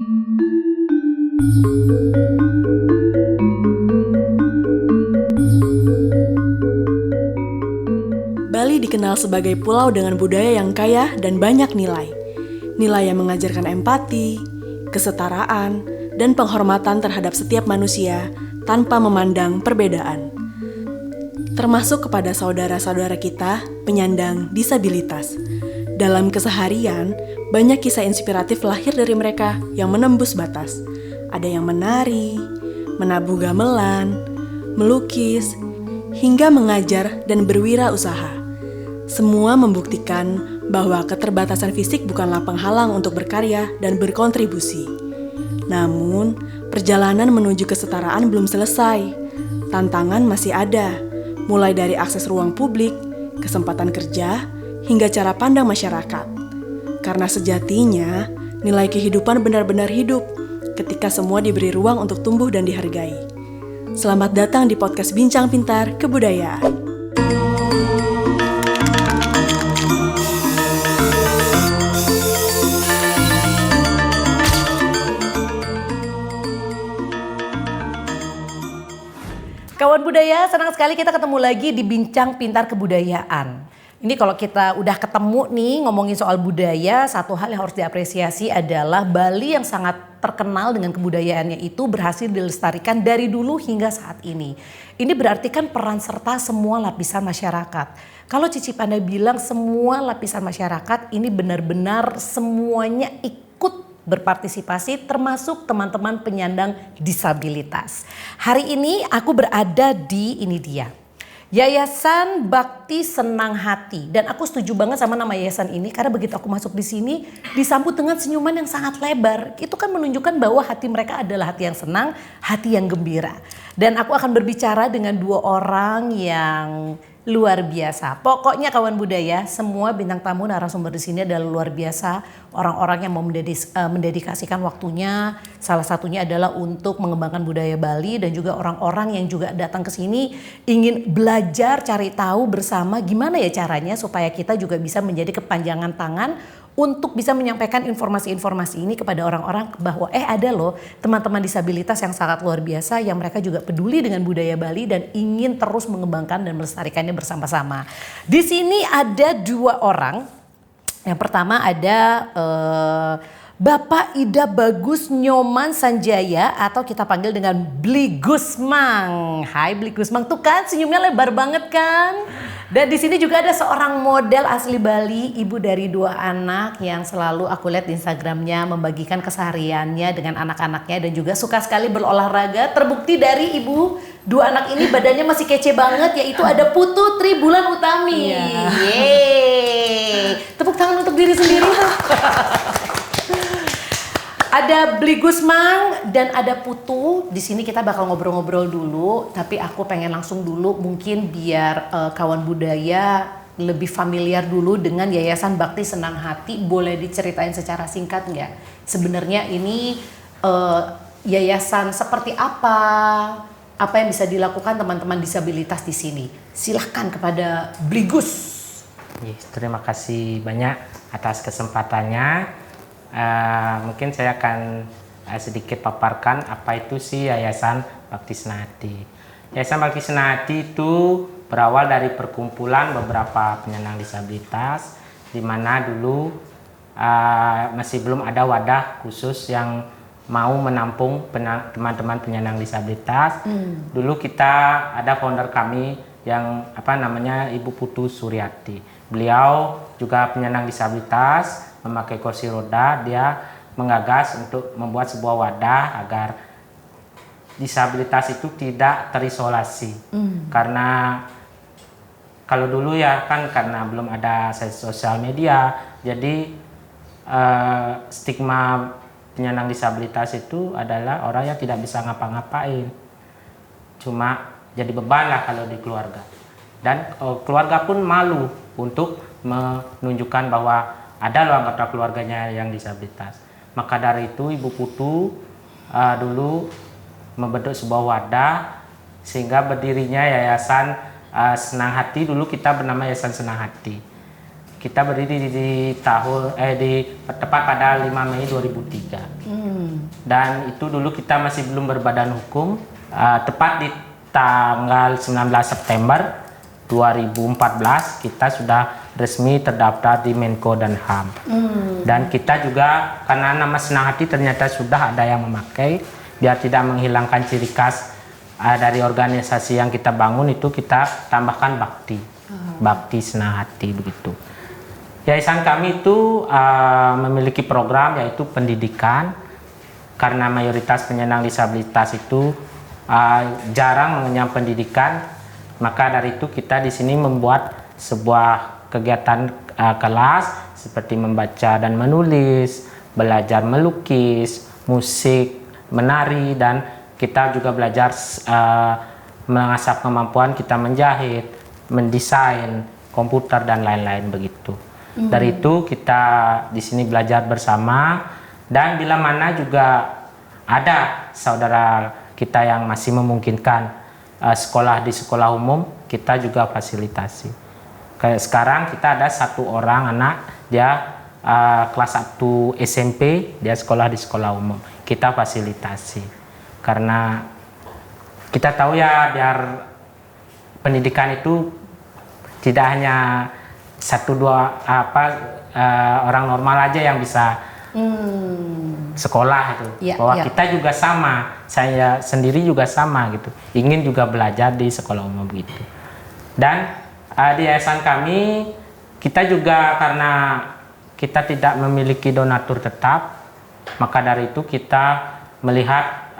Bali dikenal sebagai pulau dengan budaya yang kaya dan banyak nilai. Nilai yang mengajarkan empati, kesetaraan, dan penghormatan terhadap setiap manusia tanpa memandang perbedaan. Termasuk kepada saudara-saudara kita penyandang disabilitas. Dalam keseharian, banyak kisah inspiratif lahir dari mereka yang menembus batas. Ada yang menari, menabuh gamelan, melukis, hingga mengajar dan berwirausaha. Semua membuktikan bahwa keterbatasan fisik bukanlah penghalang untuk berkarya dan berkontribusi. Namun, perjalanan menuju kesetaraan belum selesai. Tantangan masih ada, mulai dari akses ruang publik, kesempatan kerja, hingga cara pandang masyarakat. Karena sejatinya, nilai kehidupan benar-benar hidup ketika semua diberi ruang untuk tumbuh dan dihargai. Selamat datang di podcast Bincang Pintar Kebudayaan. Kawan budaya, senang sekali kita ketemu lagi di Bincang Pintar Kebudayaan. Ini kalau kita udah ketemu nih ngomongin soal budaya, satu hal yang harus diapresiasi adalah Bali yang sangat terkenal dengan kebudayaannya itu berhasil dilestarikan dari dulu hingga saat ini. Ini berarti kan peran serta semua lapisan masyarakat. Kalau Cici Pandai bilang semua lapisan masyarakat ini benar-benar semuanya ikut berpartisipasi termasuk teman-teman penyandang disabilitas. Hari ini aku berada di ini dia. Yayasan Bakti Senang Hati, dan aku setuju banget sama nama yayasan ini karena begitu aku masuk di sini disambut dengan senyuman yang sangat lebar. Itu kan menunjukkan bahwa hati mereka adalah hati yang senang, hati yang gembira. Dan aku akan berbicara dengan dua orang yang luar biasa. Pokoknya kawan budaya, semua bintang tamu narasumber di sini adalah luar biasa. Orang-orang yang mau mendedikasikan waktunya, salah satunya adalah untuk mengembangkan budaya Bali, dan juga orang-orang yang juga datang ke sini ingin belajar, cari tahu bersama gimana ya caranya supaya kita juga bisa menjadi kepanjangan tangan untuk bisa menyampaikan informasi-informasi ini kepada orang-orang bahwa ada loh teman-teman disabilitas yang sangat luar biasa yang mereka juga peduli dengan budaya Bali dan ingin terus mengembangkan dan melestarikannya bersama-sama. Di sini ada dua orang. Yang pertama ada Bapak Ida Bagus Nyoman Sanjaya atau kita panggil dengan Bli Gusmang. Hai Bli Gusmang, tuh kan senyumnya lebar banget kan? Dan di sini juga ada seorang model asli Bali, ibu dari dua anak yang selalu aku lihat di Instagramnya membagikan kesehariannya dengan anak-anaknya dan juga suka sekali berolahraga. Terbukti dari ibu dua anak ini badannya masih kece banget, yaitu ada Putu Tribulan Utami. Yeay. Tepuk tangan untuk diri sendiri. Ada Bli Gusmang dan ada Putu. Di sini kita bakal ngobrol-ngobrol dulu, tapi aku pengen langsung dulu mungkin biar kawan budaya lebih familiar dulu dengan Yayasan Bakti Senang Hati. Boleh diceritain secara singkat nggak? Sebenarnya ini yayasan seperti apa? Apa yang bisa dilakukan teman-teman disabilitas di sini? Silahkan kepada Bli Gus. Terima kasih banyak atas kesempatannya. Mungkin saya akan sedikit paparkan apa itu sih Yayasan Bakti Senang Hati. Yayasan Bakti Senang Hati itu berawal dari perkumpulan beberapa penyandang disabilitas, di mana dulu masih belum ada wadah khusus yang mau menampung teman-teman penyandang disabilitas. Dulu kita ada founder kami yang Ibu Putu Suryati. Beliau juga penyandang disabilitas, memakai kursi roda. Dia menggagas untuk membuat sebuah wadah agar disabilitas itu tidak terisolasi. Karena kalau dulu ya kan karena belum ada sosial media, jadi stigma penyandang disabilitas itu adalah orang yang tidak bisa ngapa-ngapain, cuma jadi beban lah kalau di keluarga. Dan keluarga pun malu untuk menunjukkan bahwa ada loh anggota keluarganya yang disabilitas. Maka dari itu Ibu Putu dulu membentuk sebuah wadah sehingga berdirinya Yayasan Senang Hati. Dulu kita bernama Yayasan Senang Hati. Kita berdiri tepat pada 5 Mei 2003. Dan itu dulu kita masih belum berbadan hukum. Tepat di tanggal 19 September 2014 kita sudah resmi terdaftar di Menko dan HAM. Dan kita juga karena nama Senang Hati ternyata sudah ada yang memakai, biar tidak menghilangkan ciri khas dari organisasi yang kita bangun, itu kita tambahkan Bakti. Bakti Senang Hati begitu. Yayasan kami itu memiliki program yaitu pendidikan, karena mayoritas penyandang disabilitas itu jarang mengenyam pendidikan, maka dari itu kita di sini membuat sebuah kegiatan kelas seperti membaca dan menulis, belajar melukis, musik, menari, dan kita juga belajar mengasah kemampuan kita menjahit, mendesain, komputer dan lain-lain begitu. Dari itu kita di sini belajar bersama, dan bila mana juga ada saudara kita yang masih memungkinkan sekolah di sekolah umum, kita juga fasilitasi. Kayak sekarang kita ada satu orang anak, dia kelas 1 SMP, dia sekolah di sekolah umum, kita fasilitasi. Karena kita tahu ya, biar pendidikan itu tidak hanya satu dua orang normal aja yang bisa sekolah itu, bahwa kita juga sama, saya sendiri juga sama gitu, ingin juga belajar di sekolah umum gitu. Dan di yayasan kami kita juga karena kita tidak memiliki donatur tetap, maka dari itu kita melihat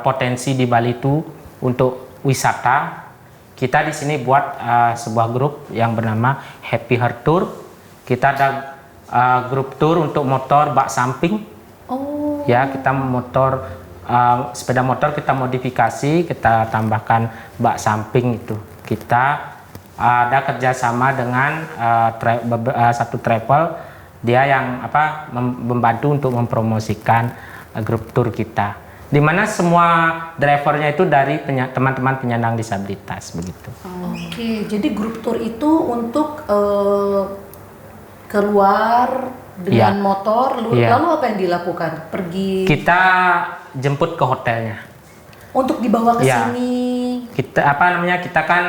potensi di Bali itu untuk wisata. Kita di sini buat sebuah grup yang bernama Happy Heart Tour. Kita ada grup tour untuk motor bak samping. Ya, kita motor sepeda motor kita modifikasi, kita tambahkan bak samping itu. Kita ada kerjasama dengan satu travel, dia yang membantu untuk mempromosikan grup tour kita, di mana semua drivernya itu dari teman-teman penyandang disabilitas begitu. Oke, jadi grup tour itu untuk keluar dengan motor, lalu apa yang dilakukan? Pergi? Kita jemput ke hotelnya. Untuk dibawa ke sini? Kita kita kan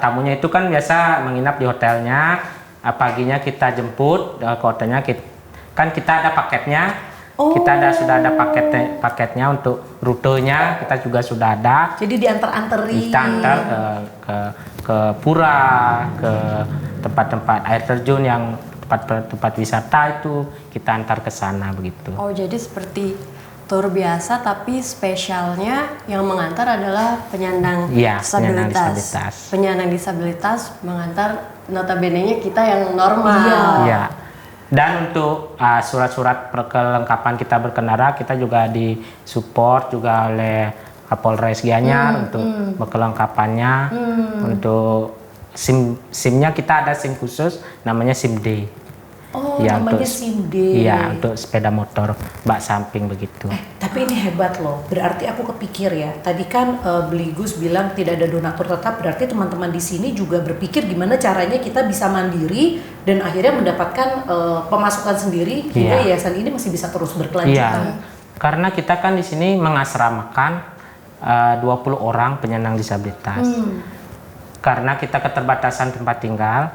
tamunya itu kan biasa menginap di hotelnya. Paginya kita jemput ke hotelnya. Kan kita ada paketnya. Kita sudah ada paketnya untuk rutenya, kita juga sudah ada. Jadi diantar-anteri. Kita antar ke pura, ke tempat-tempat air terjun yang tempat wisata itu kita antar ke sana begitu. Oh, jadi seperti tur biasa tapi spesialnya yang mengantar adalah penyandang disabilitas. Penyandang disabilitas mengantar, notabene-nya kita yang normal. Iya. Dan untuk surat-surat kelengkapan kita berkendara, kita juga disupport juga oleh Kapolres Gianyar untuk kelengkapannya. Untuk SIM-nya kita ada SIM khusus namanya SIM D. Namanya SIM D. Iya, untuk sepeda motor bak samping begitu. Tapi ini hebat loh, berarti aku kepikir ya. Tadi kan Beli Gus bilang tidak ada donatur tetap, berarti teman-teman di sini juga berpikir gimana caranya kita bisa mandiri dan akhirnya mendapatkan pemasukan sendiri hingga yayasan ini masih bisa terus berkelanjutan. Karena kita kan di sini mengasramakan 20 orang penyandang disabilitas. Karena kita keterbatasan tempat tinggal,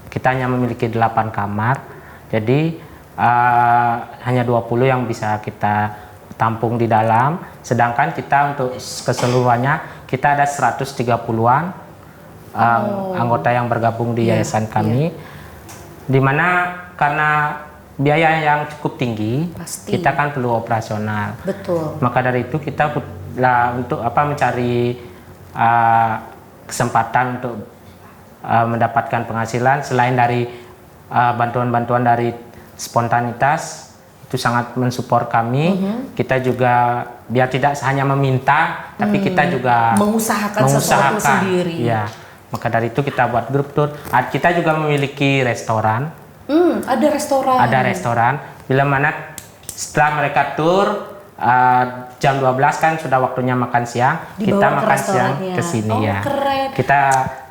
kita hanya memiliki 8 kamar. Jadi hanya 20 yang bisa kita tampung di dalam, sedangkan kita untuk keseluruhannya kita ada 130-an anggota yang bergabung di yayasan kami. Dimana karena biaya yang cukup tinggi, kita kan perlu operasional. Betul. Maka dari itu kita untuk mencari kesempatan untuk mendapatkan penghasilan selain dari bantuan-bantuan dari spontanitas, itu sangat mensupport kami. Kita juga biar tidak hanya meminta, tapi kita juga mengusahakan sesuatu sendiri. Ya, maka dari itu kita buat grup tour. Kita juga memiliki restoran. Ada restoran. Ada restoran. Bila mana setelah mereka tour, jam 12 kan sudah waktunya makan siang, Dibawa kita ke makan siang restorannya. ke sini ya. Keren. Kita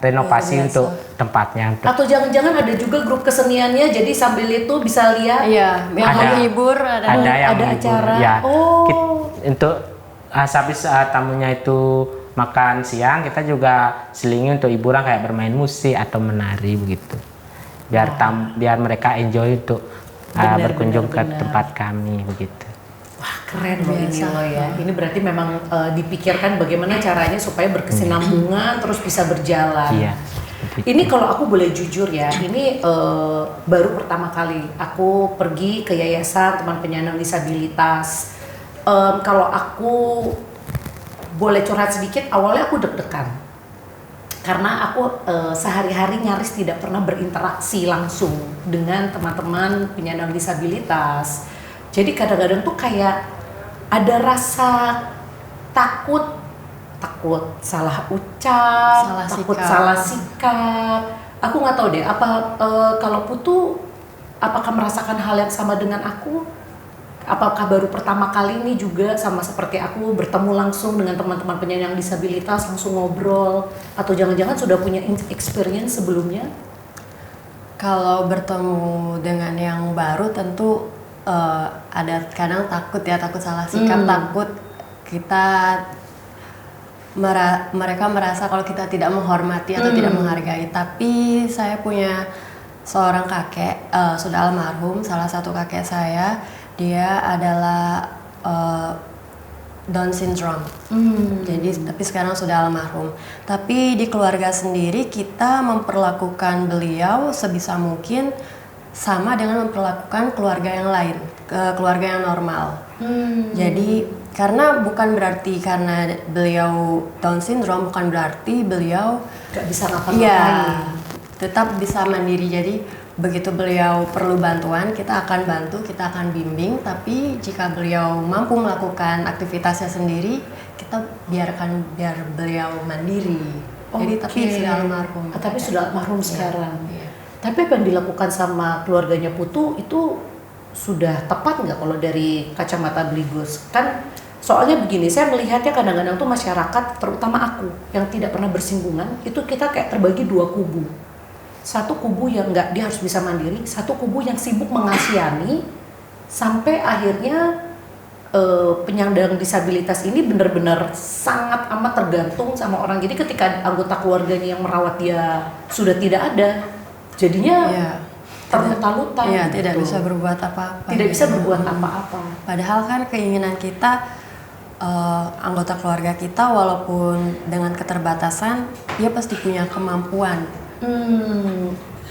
renovasi Luar biasa. untuk tempatnya. Atau jangan-jangan ada juga grup keseniannya, jadi sambil itu bisa lihat. Iya, yang Ada. menghibur Ada ada yang menghibur, acara. ya. Oh. Untuk habis tamunya itu makan siang, kita juga selingi untuk hiburan kayak bermain musik atau menari begitu. Biar mereka enjoy untuk berkunjung ke tempat kami begitu. Wah, keren loh ini loh ya. Ini berarti memang dipikirkan bagaimana caranya supaya berkesinambungan terus bisa berjalan. Iya. Ini kalau aku boleh jujur ya, ini baru pertama kali aku pergi ke Yayasan Teman Penyandang Disabilitas. Kalau aku boleh curhat sedikit, awalnya aku deg-degan. Karena aku sehari-hari nyaris tidak pernah berinteraksi langsung dengan teman-teman penyandang disabilitas. Jadi kadang-kadang tuh kayak ada rasa takut salah ucap, takut salah sikap. Aku nggak tahu deh, apa kalau Putu apakah merasakan hal yang sama dengan aku? Apakah baru pertama kali ini juga sama seperti aku bertemu langsung dengan teman-teman penyandang disabilitas, langsung ngobrol, atau jangan-jangan sudah punya experience sebelumnya? Kalau bertemu dengan yang baru tentu ada kadang takut salah sikap, takut kita mereka merasa kalau kita tidak menghormati atau tidak menghargai. Tapi saya punya seorang kakek, sudah almarhum, salah satu kakek saya, dia adalah Down syndrome. Jadi tapi sekarang sudah almarhum. Tapi di keluarga sendiri kita memperlakukan beliau sebisa mungkin sama dengan memperlakukan keluarga yang lain, keluarga yang normal. Jadi karena bukan berarti karena beliau Down syndrome bukan berarti beliau Gak bisa ngapa-ngapain. Tetap bisa mandiri. Jadi begitu beliau perlu bantuan, kita akan bantu, kita akan bimbing. Tapi jika beliau mampu melakukan aktivitasnya sendiri, kita biar beliau mandiri. Jadi tapi sudah almarhum. Tapi sudah almarhum sekarang. Iya. Tapi apa yang dilakukan sama keluarganya Putu itu sudah tepat nggak kalau dari kacamata Bligos? Kan soalnya begini, saya melihatnya kadang-kadang tuh masyarakat, terutama aku yang tidak pernah bersinggungan, itu kita kayak terbagi dua kubu. Satu kubu yang nggak, dia harus bisa mandiri. Satu kubu yang sibuk mengasihani, sampai akhirnya penyandang disabilitas ini benar-benar sangat amat tergantung sama orang. Jadi ketika anggota keluarganya yang merawat dia sudah tidak ada, jadinya terluta-luta. Iya, gitu. tidak bisa berbuat apa-apa. Tidak bisa berbuat apa-apa. Padahal kan keinginan kita, anggota keluarga kita walaupun dengan keterbatasan, dia pasti punya kemampuan.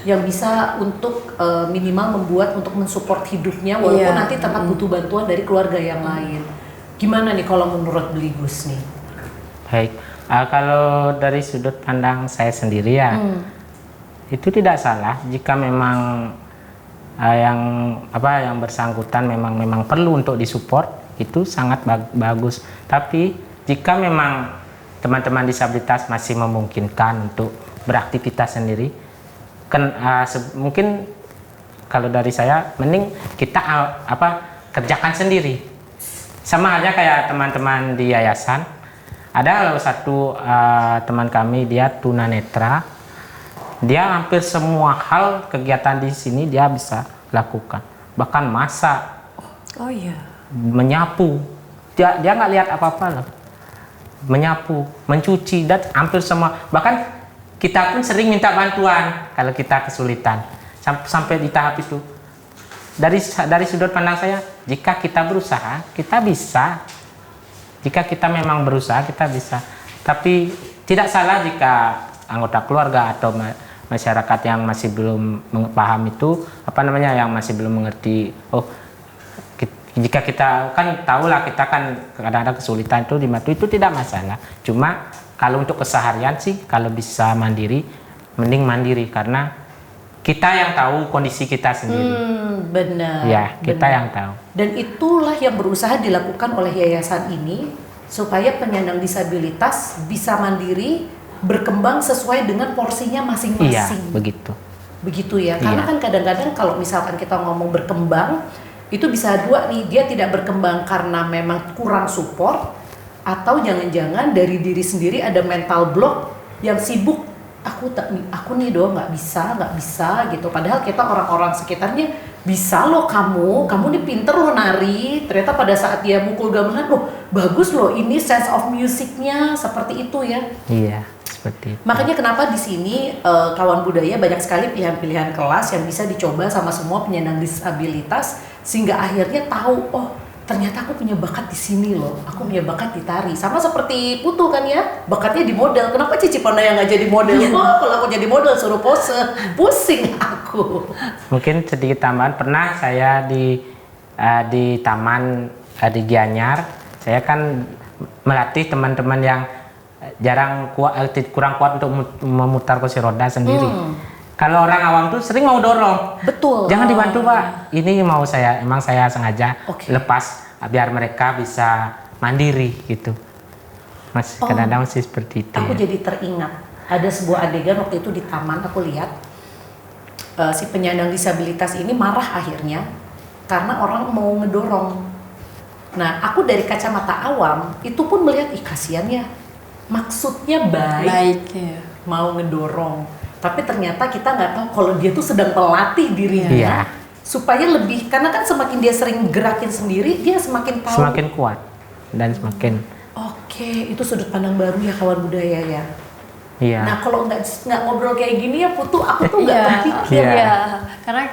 Yang bisa untuk minimal membuat untuk mensupport hidupnya walaupun nanti tetap butuh bantuan dari keluarga yang lain. Gimana nih kalau menurut Bligos nih? Baik, kalau dari sudut pandang saya sendiri ya, itu tidak salah jika memang yang bersangkutan memang perlu untuk disupport, itu sangat bagus. Tapi jika memang teman-teman disabilitas masih memungkinkan untuk beraktivitas sendiri, kan mungkin kalau dari saya mending kita kerjakan sendiri. Sama halnya kayak teman-teman di yayasan, ada satu teman kami, dia tunanetra, dia hampir semua hal kegiatan di sini dia bisa lakukan, bahkan masak, menyapu, dia nggak lihat apa-apa loh, menyapu, mencuci, dan hampir semua. Bahkan kita pun sering minta bantuan kalau kita kesulitan, sampai di tahap itu. Dari sudut pandang saya, jika kita berusaha, kita bisa. Jika kita memang berusaha, kita bisa. Tapi tidak salah jika anggota keluarga atau masyarakat yang masih belum paham itu, yang masih belum mengerti. Jika kita kan tahulah, kita kan kadang-kadang kesulitan itu tidak masalah. Cuma kalau untuk keseharian sih, kalau bisa mandiri, mending mandiri karena kita yang tahu kondisi kita sendiri. Benar. Ya, kita yang tahu. Dan itulah yang berusaha dilakukan oleh yayasan ini supaya penyandang disabilitas bisa mandiri, berkembang sesuai dengan porsinya masing-masing. Iya, begitu. Begitu ya. Karena kan kadang-kadang kalau misalkan kita ngomong berkembang, Itu bisa dua nih, dia tidak berkembang karena memang kurang support, atau jangan-jangan dari diri sendiri ada mental block yang sibuk, aku nih doang nggak bisa gitu. Padahal kita orang-orang sekitarnya bisa loh, kamu nih pinter loh nari. Ternyata pada saat dia mukul gamelan, loh bagus loh, ini sense of musicnya seperti itu ya. Iya, seperti itu. Makanya kenapa di sini kawan budaya banyak sekali pilihan-pilihan kelas yang bisa dicoba sama semua penyandang disabilitas, sehingga akhirnya tahu, oh ternyata aku punya bakat di sini loh, aku punya bakat di tari. Sama seperti Putu kan ya, bakatnya di model. Kenapa Cici Pandai yang nggak jadi model? Oh, kalau aku jadi model suruh pose, pusing aku. Mungkin sedikit tambahan, pernah saya di taman di Gianyar, saya kan melatih teman-teman yang kurang kuat untuk memutar kursi roda sendiri. Kalau orang awam tuh sering mau dorong. Betul. Jangan dibantu Pak. Ini emang saya sengaja lepas biar mereka bisa mandiri gitu. Mas kadang-kadang masih seperti itu. Aku jadi teringat ada sebuah adegan waktu itu di taman, aku lihat si penyandang disabilitas ini marah akhirnya karena orang mau ngedorong. Nah, aku dari kacamata awam itu pun melihat, ih kasihan ya. Maksudnya baik ya. Mau ngedorong. Tapi ternyata kita nggak tahu kalau dia tuh sedang melatih dirinya supaya lebih, karena kan semakin dia sering gerakin sendiri, dia semakin tahu. Semakin kuat dan semakin. Oke, itu sudut pandang baru ya kawan budaya ya. Iya. Nah kalau nggak ngobrol kayak gini ya Putu, aku tuh nggak terpikir. Iya, karena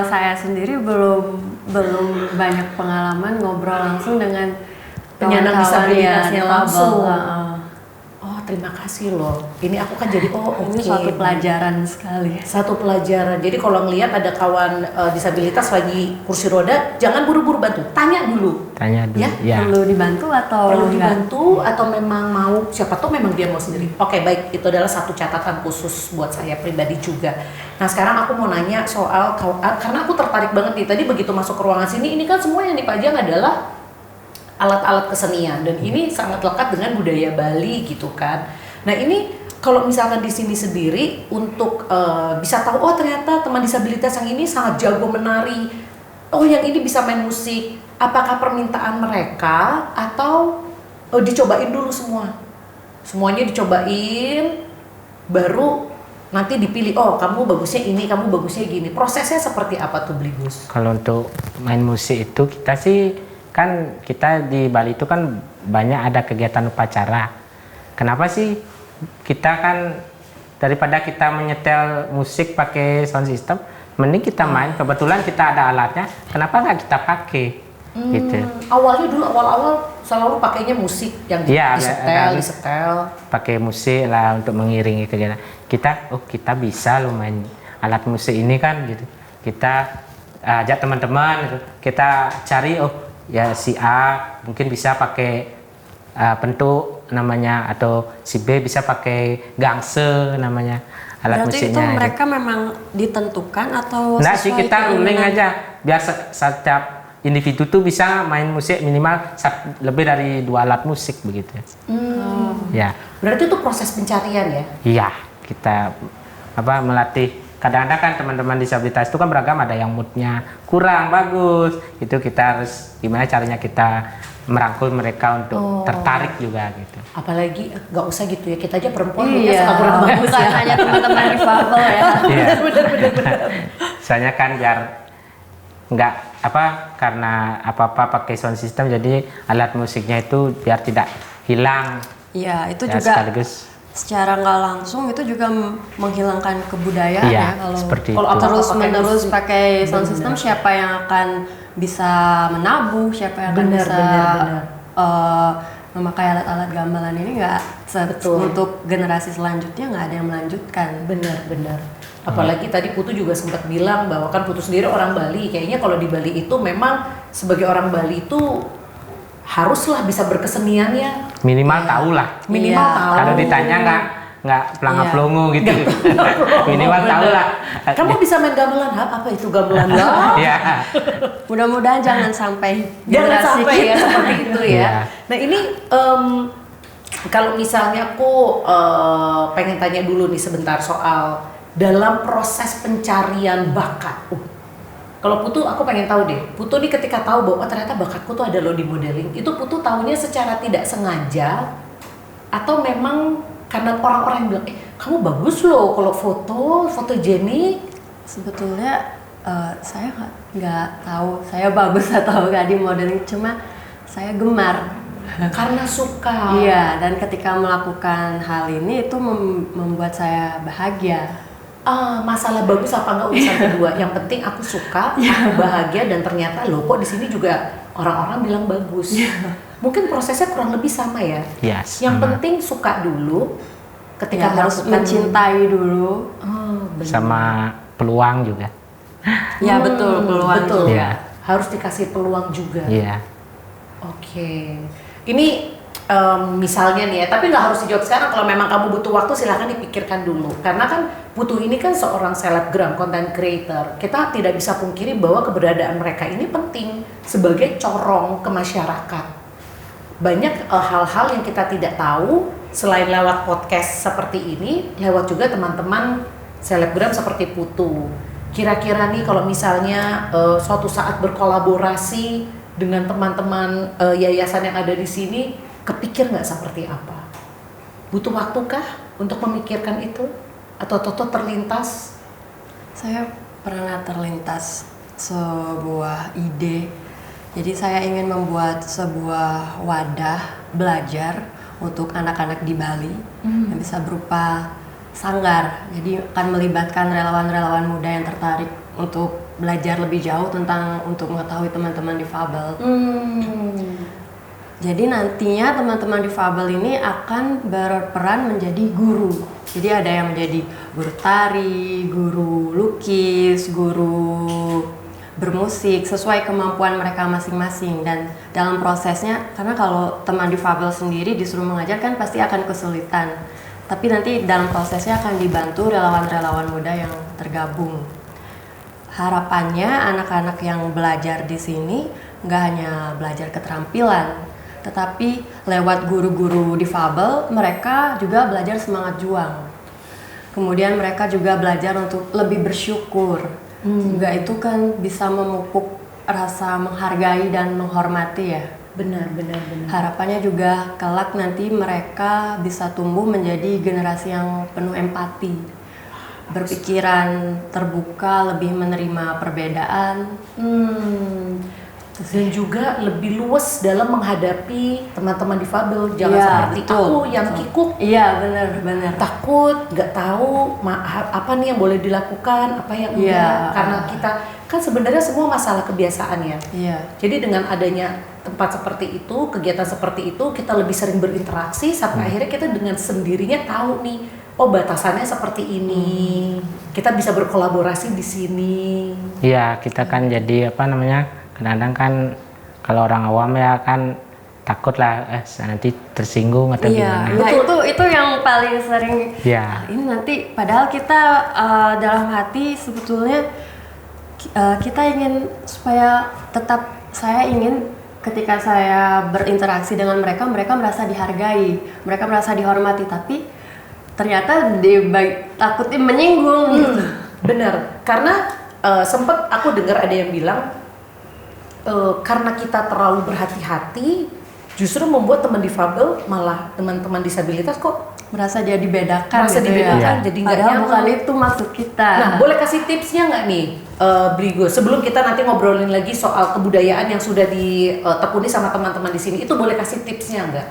saya sendiri belum banyak pengalaman ngobrol langsung dengan penyandang disabilitasnya langsung. Oh, terima kasih loh. Ini aku kan jadi ini suatu pelajaran sekali. Satu pelajaran. Jadi kalau ngelihat ada kawan disabilitas lagi kursi roda, jangan buru-buru bantu. Tanya dulu. Ya. Perlu dibantu atau dibantu atau memang mau, siapa tahu memang dia mau sendiri. Oke, baik. Itu adalah satu catatan khusus buat saya pribadi juga. Nah, sekarang aku mau nanya soal, karena aku tertarik banget nih. Tadi begitu masuk ke ruangan sini, ini kan semua yang dipajang adalah alat-alat kesenian, dan ini sangat lekat dengan budaya Bali gitu kan. Nah ini kalau misalkan di sini sendiri untuk bisa tahu, oh ternyata teman disabilitas yang ini sangat jago menari, oh yang ini bisa main musik, apakah permintaan mereka atau dicobain dulu semuanya dicobain, baru nanti dipilih, oh kamu bagusnya ini, kamu bagusnya gini. Prosesnya seperti apa tuh Bligus? Kalau untuk main musik itu kita di Bali itu kan banyak ada kegiatan upacara. Kenapa sih kita kan daripada kita menyetel musik pakai sound system, mending kita main. Kebetulan kita ada alatnya, kenapa nggak kita pakai? Gitu. Awal-awal selalu pakainya musik yang disetel. Pakai musik lah untuk mengiringi kegiatan. Kita bisa loh main alat musik ini kan gitu. Kita ajak teman-teman gitu. Kita cari ya si A mungkin bisa pakai pentuk namanya, atau si B bisa pakai gangse namanya alat musiknya. Berarti itu mereka memang ditentukan atau sesuai? Nah sih, kita ruling aja biar setiap individu tuh bisa main musik minimal lebih dari 2 alat musik begitu. Ya. Berarti itu proses pencarian ya? Iya, kita melatih. Kadang-kadang kan teman-teman disabilitas itu kan beragam, ada yang moodnya kurang bagus, itu kita harus gimana caranya kita merangkul mereka untuk tertarik juga gitu. Apalagi nggak usah gitu ya, kita aja perempuan suka kurang bagus ya. Hanya teman-teman difabel ya. Benar. Soalnya kan biar nggak karena apa-apa pakai sound system, jadi alat musiknya itu biar tidak hilang. Iya, itu ya, juga sekaligus secara nggak langsung itu juga menghilangkan kebudayaan ya, kalau terus-menerus pakai sound system. Siapa yang akan bisa menabuh, siapa yang akan bisa memakai alat-alat gamelan ini, nggak untuk generasi selanjutnya nggak ada yang melanjutkan. Benar. Apalagi tadi Putu juga sempat bilang bahwa kan Putu sendiri orang Bali, kayaknya kalau di Bali itu memang sebagai orang Bali itu haruslah bisa berkeseniannya, minimal tahu lah. Tahu. Kalau ditanya nggak pelanga-pelongo gitu. Minimal tahu lah. Kamu bisa main gamelan? Apa itu gamelan? Iya. Mudah-mudahan jangan sampai ya seperti itu ya. Yeah. Nah ini kalau misalnya aku pengen tanya dulu nih sebentar soal dalam proses pencarian bakat. Kalau Putu, aku pengen tahu deh. Putu nih ketika tahu bahwa ternyata bakatku tuh ada loh di modeling, itu Putu tahunya secara tidak sengaja atau memang karena orang-orang yang bilang, kamu bagus loh kalau fotogenik. Sebetulnya saya nggak tahu saya bagus atau nggak di modeling, cuma saya gemar. Karena suka. Iya, dan ketika melakukan hal ini itu membuat saya bahagia. Masalah bagus apa enggak urusan kedua. Yang penting aku suka, aku bahagia, dan ternyata loh kok di sini juga orang-orang bilang bagus. Mungkin prosesnya kurang lebih sama ya. Yes, Yang penting suka dulu. Ketika harus mencintai dulu. Sama peluang juga. Ya betul, peluang betul. juga. Harus dikasih peluang juga. Iya. Oke. Ini misalnya nih ya, tapi nggak harus dijawab sekarang. Kalau memang kamu butuh waktu, silahkan dipikirkan dulu. Karena kan Putu ini kan seorang selebgram, content creator. Kita tidak bisa pungkiri bahwa keberadaan mereka ini penting sebagai corong ke masyarakat. Banyak hal-hal yang kita tidak tahu selain lewat podcast seperti ini, lewat juga teman-teman selebgram seperti Putu. Kira-kira nih kalau misalnya suatu saat berkolaborasi dengan teman-teman yayasan yang ada di sini, kepikir nggak seperti apa? Butuh waktu kah untuk memikirkan itu? Atau toto terlintas? Saya pernah terlintas sebuah ide. Jadi saya ingin membuat sebuah wadah belajar untuk anak-anak di Bali yang bisa berupa sanggar. Jadi akan melibatkan relawan-relawan muda yang tertarik untuk belajar lebih jauh untuk mengetahui teman-teman difabel. Jadi nantinya teman-teman difabel ini akan berperan menjadi guru. Jadi ada yang menjadi guru tari, guru lukis, guru bermusik sesuai kemampuan mereka masing-masing. Dan dalam prosesnya, karena kalau teman difabel sendiri disuruh mengajar kan pasti akan kesulitan. Tapi nanti dalam prosesnya akan dibantu relawan-relawan muda yang tergabung. Harapannya anak-anak yang belajar di sini nggak hanya belajar keterampilan, tetapi lewat guru-guru difabel mereka juga belajar semangat juang. Kemudian mereka juga belajar untuk lebih bersyukur. Juga itu kan bisa memupuk rasa menghargai dan menghormati ya. Benar. Harapannya juga kelak nanti mereka bisa tumbuh menjadi generasi yang penuh empati, berpikiran terbuka, lebih menerima perbedaan. Dan juga lebih luas dalam menghadapi teman-teman difabel. Jangan seperti aku yang kikuk. Iya, benar. Takut, nggak tahu apa nih yang boleh dilakukan, apa yang enggak. Karena kita kan sebenarnya semua masalah kebiasaan ya. Iya. Jadi dengan adanya tempat seperti itu, kegiatan seperti itu, kita lebih sering berinteraksi sampai akhirnya kita dengan sendirinya tahu nih, oh batasannya seperti ini. Kita bisa berkolaborasi di sini. Iya, kita kan jadi kadang-kadang kan kalau orang awam ya kan takut lah nanti tersinggung atau gimana. Iya, itu yang paling sering. Iya. Ini nanti padahal kita dalam hati sebetulnya kita ingin supaya tetap, saya ingin ketika saya berinteraksi dengan mereka merasa dihargai, mereka merasa dihormati, tapi ternyata takutnya menyinggung. Bener, karena sempat aku dengar ada yang bilang karena kita terlalu berhati-hati justru membuat teman difabel malah teman-teman disabilitas kok merasa dia dibedakan, jadi nggak nyaman. Bukan itu maksud kita. Nah, boleh kasih tipsnya nggak nih, Brigo? Sebelum kita nanti ngobrolin lagi soal kebudayaan yang sudah ditekuni sama teman-teman di sini, itu boleh kasih tipsnya nggak?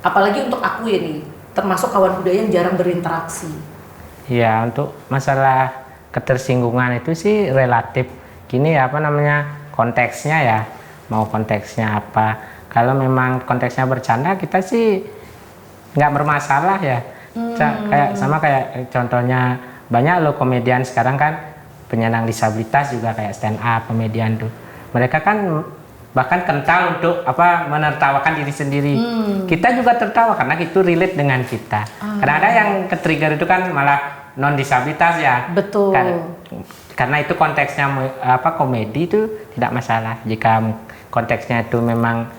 Apalagi untuk aku ya nih, termasuk kawan budaya yang jarang berinteraksi. Ya, untuk masalah ketersinggungan itu sih relatif. Gini ya, konteksnya ya, mau konteksnya apa. Kalau memang konteksnya bercanda, kita sih nggak bermasalah ya. Kayak contohnya banyak loh komedian sekarang kan penyandang disabilitas juga kayak stand up komedian tuh. Mereka kan bahkan kental untuk menertawakan diri sendiri. Kita juga tertawa karena itu relate dengan kita. Karena ada yang ke-trigger itu kan malah non disabilitas ya. Betul. Karena itu konteksnya komedi itu tidak masalah. Jika konteksnya itu memang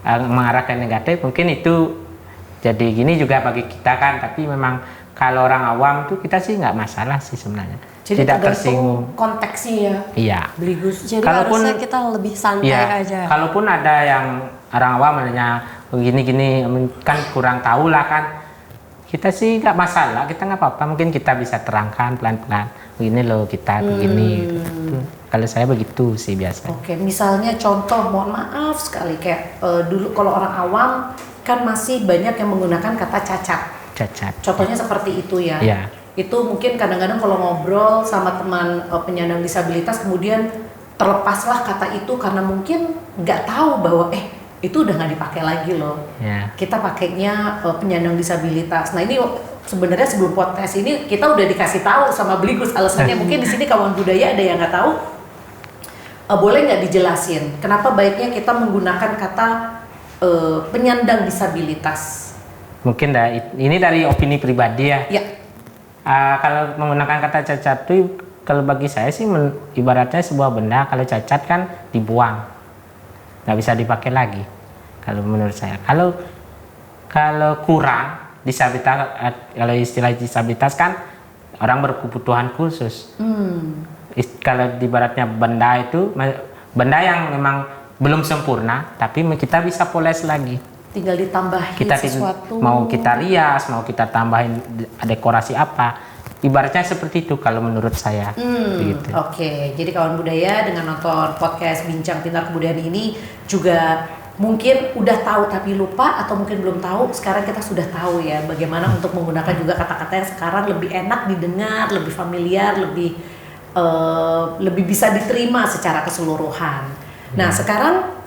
mengarah ke negatif, mungkin itu jadi gini juga bagi kita kan. Tapi memang kalau orang awam tuh kita sih nggak masalah sih sebenarnya. Jadi tidak tergantung tersinggung. konteksnya ya. Iya. Beligus. Jadi harusnya kita lebih santai aja. Kalaupun ada yang orang awam nanya begini-gini kan kurang tahu lah kan, kita sih nggak masalah, kita nggak apa-apa, mungkin kita bisa terangkan pelan-pelan. Begini loh kita begini. Gitu. Kalau saya begitu sih biasa. Oke, misalnya contoh, mohon maaf sekali kayak dulu kalau orang awam kan masih banyak yang menggunakan kata cacat. Cacat. Contohnya seperti itu ya. Iya. Itu mungkin kadang-kadang kalau ngobrol sama teman penyandang disabilitas kemudian terlepaslah kata itu karena mungkin nggak tahu bahwa itu udah nggak dipakai lagi loh. Ya. Kita pakainya penyandang disabilitas. Nah ini sebenarnya sebelum podcast ini kita udah dikasih tahu sama Beligus alasannya. Mungkin di sini kawan budaya ada yang nggak tahu. Boleh nggak dijelasin kenapa baiknya kita menggunakan kata penyandang disabilitas? Mungkin ini dari opini pribadi ya. Ya. Kalau menggunakan kata cacat itu, kalau bagi saya sih ibaratnya sebuah benda, kalau cacat kan dibuang, nggak bisa dipakai lagi. Kalau menurut saya, kalau kurang disabilitas, kalau istilah disabilitas kan orang berkebutuhan khusus. Kalau ibaratnya benda itu benda yang memang belum sempurna, tapi kita bisa poles lagi. Tinggal ditambahin sesuatu. Mau kita rias, mau kita tambahin dekorasi apa, ibaratnya seperti itu kalau menurut saya. Begitu. Oke, jadi kawan budaya dengan nonton podcast Bincang Pintar Kebudayaan ini juga mungkin udah tahu tapi lupa, atau mungkin belum tahu. Sekarang kita sudah tahu ya bagaimana untuk menggunakan juga kata-kata yang sekarang lebih enak didengar, lebih familiar, lebih bisa diterima secara keseluruhan. Nah sekarang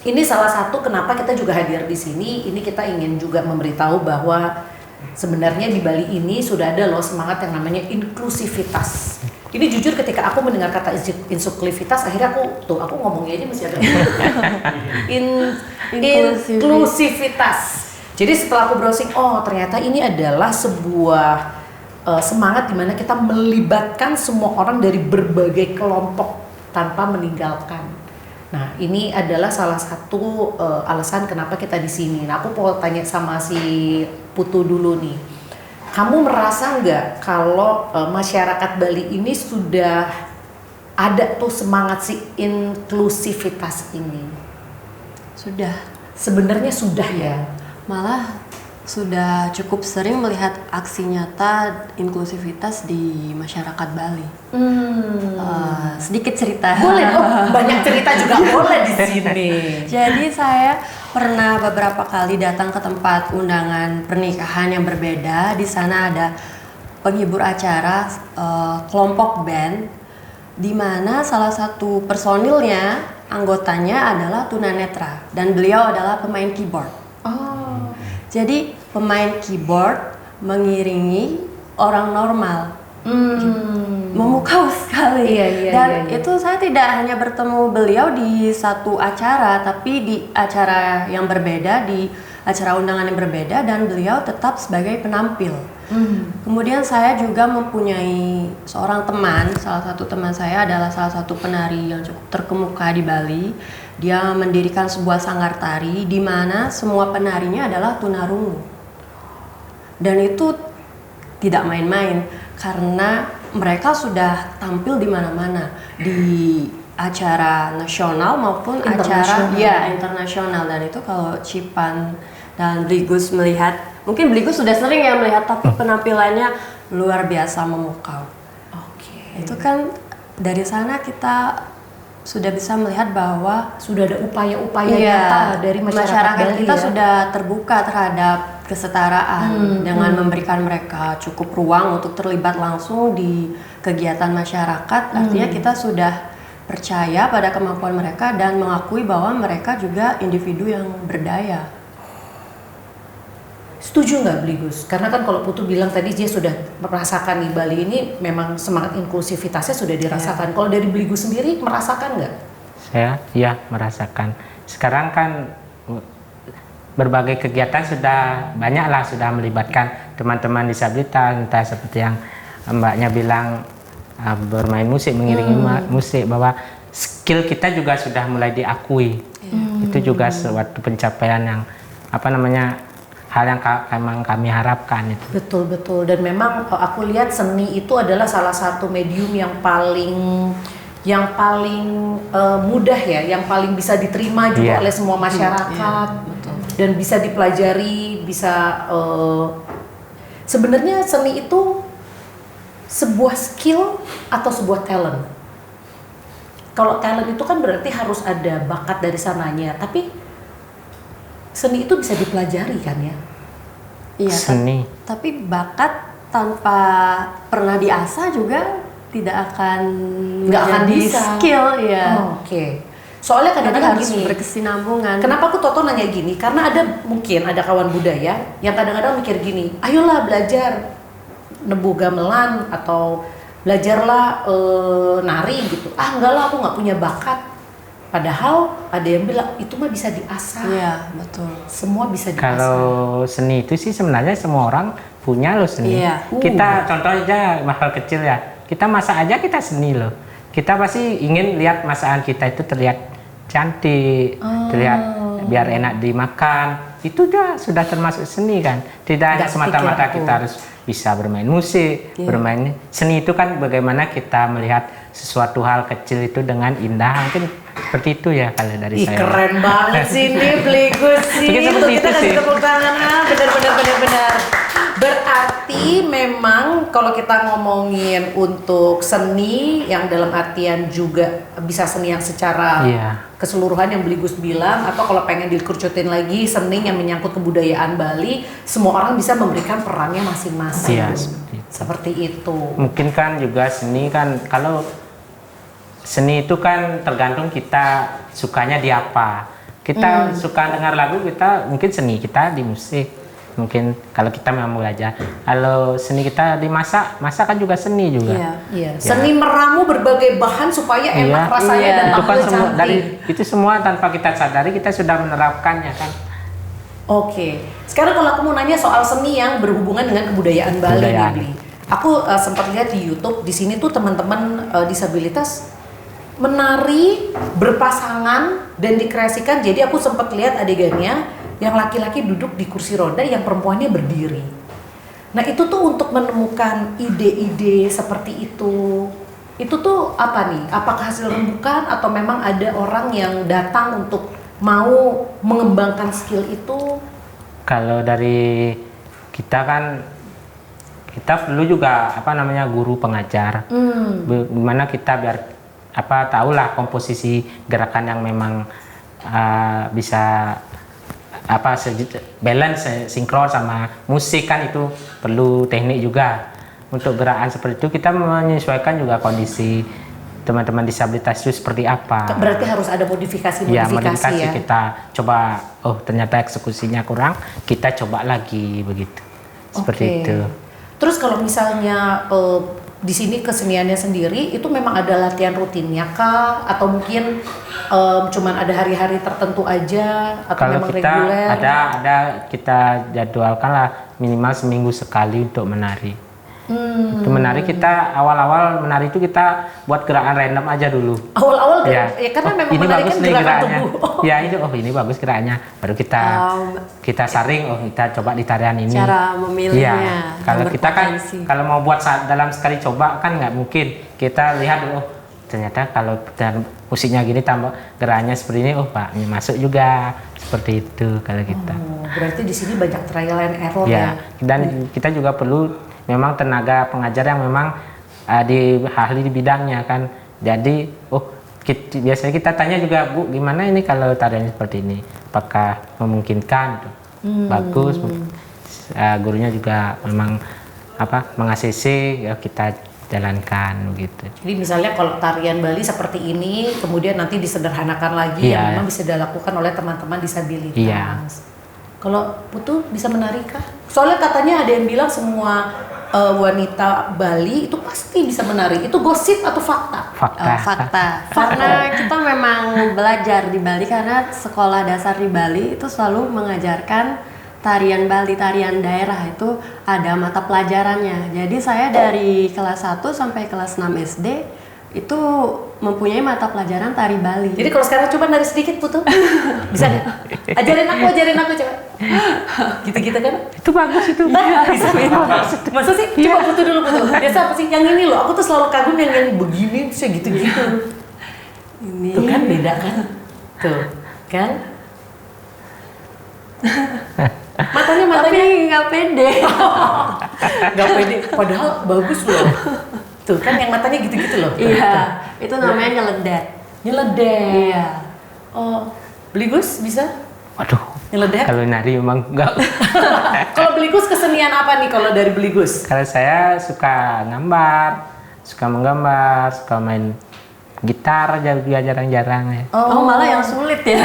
ini salah satu kenapa kita juga hadir di sini. Ini kita ingin juga memberitahu bahwa sebenarnya di Bali ini sudah ada loh semangat yang namanya inklusivitas. Ini jujur ketika aku mendengar kata inklusivitas, akhirnya aku ngomongnya aja masih agak inklusivitas. Jadi setelah aku browsing, ternyata ini adalah sebuah semangat di mana kita melibatkan semua orang dari berbagai kelompok tanpa meninggalkan. Nah, ini adalah salah satu alasan kenapa kita di sini. Nah, aku mau tanya sama si Putu dulu nih. Kamu merasa nggak kalau masyarakat Bali ini sudah ada tuh semangat si inklusivitas ini? Sudah. Sebenarnya sudah ya. Malah sudah cukup sering melihat aksi nyata inklusivitas di masyarakat Bali. Sedikit cerita. Boleh, banyak cerita juga boleh di sini. Jadi saya pernah beberapa kali datang ke tempat undangan pernikahan yang berbeda. Di sana ada penghibur acara kelompok band, di mana salah satu personilnya, anggotanya adalah tunanetra dan beliau adalah pemain keyboard. Jadi pemain keyboard mengiringi orang normal, memukau sekali. Itu saya tidak hanya bertemu beliau di satu acara, tapi di acara yang berbeda, di acara undangan yang berbeda, dan beliau tetap sebagai penampil. Kemudian saya juga mempunyai seorang teman, salah satu teman saya adalah salah satu penari yang cukup terkemuka di Bali. Dia mendirikan sebuah sanggar tari di mana semua penarinya adalah tunarungu. Dan itu tidak main-main karena mereka sudah tampil di mana-mana, di acara nasional maupun acara internasional. Dan itu kalau Cipan dan Beligus melihat, mungkin Beligus sudah sering ya melihat, tapi penampilannya luar biasa memukau. Itu kan dari sana kita sudah bisa melihat bahwa sudah ada upaya-upaya nyata dari masyarakat Bali kita sudah terbuka terhadap kesetaraan dengan memberikan mereka cukup ruang untuk terlibat langsung di kegiatan masyarakat. Artinya kita sudah percaya pada kemampuan mereka dan mengakui bahwa mereka juga individu yang berdaya. Setuju nggak Beligus? Karena kan kalau Putu bilang tadi dia sudah merasakan di Bali ini memang semangat inklusivitasnya sudah dirasakan. Kalau dari Beligus sendiri merasakan nggak? Saya merasakan. Sekarang kan berbagai kegiatan sudah banyaklah, sudah melibatkan teman-teman disabilitas, entah seperti yang mbaknya bilang bermain musik, mengiringi musik, bahwa skill kita juga sudah mulai diakui. Itu juga suatu pencapaian yang hal yang memang kami harapkan itu. Betul. Dan memang aku lihat seni itu adalah salah satu medium yang paling mudah ya, yang paling bisa diterima juga oleh semua masyarakat, dan bisa dipelajari, bisa sebenarnya seni itu sebuah skill atau sebuah talent. Kalau talent itu kan berarti harus ada bakat dari sananya, tapi seni itu bisa dipelajari kan ya? Iya. Seni. Tapi bakat tanpa pernah diasah juga tidak akan bisa skill ya. Oke. Soalnya kadang-kadang harus gini, berkesinambungan. kenapa aku Toto nanya gini? Karena mungkin ada kawan budaya yang kadang-kadang mikir gini, ayolah belajar nebu gamelan atau belajarlah nari gitu. Enggak lah, aku nggak punya bakat. Padahal ada yang bilang itu mah bisa diasah. Iya, betul. Semua bisa diasah. Kalau seni itu sih sebenarnya semua orang punya loh seni. Iya. Kita contoh aja hal kecil ya. Kita masak aja kita seni loh. Kita pasti ingin lihat masakan kita itu terlihat cantik, terlihat biar enak dimakan. Itu sudah termasuk seni kan. Tidak hanya semata-mata kita harus bisa bermain musik, bermain seni itu kan bagaimana kita melihat sesuatu hal kecil itu dengan indah. Mungkin seperti itu ya kalau dari saya. Keren banget sih ini Bligus sih. Mungkin seperti Kita itu kasih sih. tepuk tangan. Benar. Berarti memang kalau kita ngomongin untuk seni yang dalam artian juga bisa seni yang secara keseluruhan yang Bligus bilang, atau kalau pengen dikerucutin lagi seni yang menyangkut kebudayaan Bali, semua orang bisa memberikan perannya masing-masing. Iya, seperti itu. Mungkin kan juga seni kan, kalau seni itu kan tergantung kita sukanya di apa. Kita suka dengar lagu, kita mungkin seni kita di musik. Mungkin kalau kita memang belajar. Kalau seni kita di masak kan juga seni juga. Iya. Seni meramu berbagai bahan supaya enak rasanya dan itu kan tampil semua cantik. itu semua tanpa kita sadari kita sudah menerapkannya kan. Oke. Sekarang kalau aku mau nanya soal seni yang berhubungan dengan kebudayaan Bali nih, Bli. Aku sempat lihat di YouTube, di sini tuh teman-teman disabilitas menari berpasangan dan dikreasikan. Jadi aku sempat lihat adegannya yang laki-laki duduk di kursi roda, yang perempuannya berdiri. Nah itu tuh untuk menemukan ide-ide seperti itu tuh apa nih? Apakah hasil rembukan atau memang ada orang yang datang untuk mau mengembangkan skill itu? Kalau dari kita kan, kita perlu juga guru pengajar. Gimana kita biar tahulah komposisi gerakan yang memang bisa balance, sinkron sama musik kan, itu perlu teknik juga. Untuk gerakan seperti itu kita menyesuaikan juga kondisi teman-teman disabilitas itu seperti apa. Berarti harus ada modifikasi ya. Kita coba, ternyata eksekusinya kurang, kita coba lagi begitu. Seperti itu. Terus kalau misalnya di sini keseniannya sendiri itu memang ada latihan rutinnya kah, atau mungkin cuman ada hari-hari tertentu aja, atau kalau memang kita reguler? ada kita jadwalkan lah minimal seminggu sekali untuk menari. Itu menari, kita awal-awal menari itu kita buat gerakan random aja dulu. Awal-awal karena memang ini menari bagus kan nih gerakan gerakannya. tubuh. Ya itu, ini bagus gerakannya. Baru kita saring, kita coba di tarian ini. Cara memilihnya. Ya, kalau kita kan kalau mau buat dalam sekali coba kan nggak mungkin. Kita lihat ternyata kalau musiknya gini tambah gerakannya seperti ini, Pak, masuk juga. Seperti itu kalau kita. Berarti di sini banyak trial and error ya. Dan kita juga perlu memang tenaga pengajar yang memang ahli di bidangnya kan. Jadi biasanya kita tanya juga, Bu, gimana ini kalau tariannya seperti ini, apakah memungkinkan? Bagus. Gurunya juga memang mengasisi, kita jalankan gitu. Jadi misalnya kalau tarian Bali seperti ini, kemudian nanti disederhanakan lagi, yang memang bisa dilakukan oleh teman-teman disabilitas. Iya. Kalau Putu bisa menari kah? Soalnya katanya ada yang bilang semua wanita Bali itu pasti bisa menari. Itu gosip atau fakta? Fakta. Karena kita memang belajar di Bali, karena sekolah dasar di Bali itu selalu mengajarkan tarian Bali, tarian daerah itu ada mata pelajarannya. Jadi saya dari kelas 1 sampai kelas 6 SD itu mempunyai mata pelajaran tari Bali. Jadi kalau sekarang coba nari sedikit Putu, bisa nggak? Ajarin aku coba. Gitu-gitu kan? Itu bagus itu. Bisa masa sih? Coba Putu dulu Putu. Biasa apa sih? Yang ini loh, aku tuh selalu kagum yang begini, terus gitu-gitu. Ini. Tuh kan beda kan? Tuh kan? Matanya Tapi nggak pede. nggak pede, padahal bagus loh. Tuh kan yang matanya gitu-gitu loh. Iya, itu namanya nyeledet. Nyeledet. Iya. Oh, Beligus bisa? Waduh. Nyeledet? Kalau nari emang enggak. Kalau Beligus kesenian apa nih kalau dari Beligus? Kalau saya suka gambar, suka menggambar, suka main gitar juga jarang-jarang ya. Oh, malah yang sulit ya.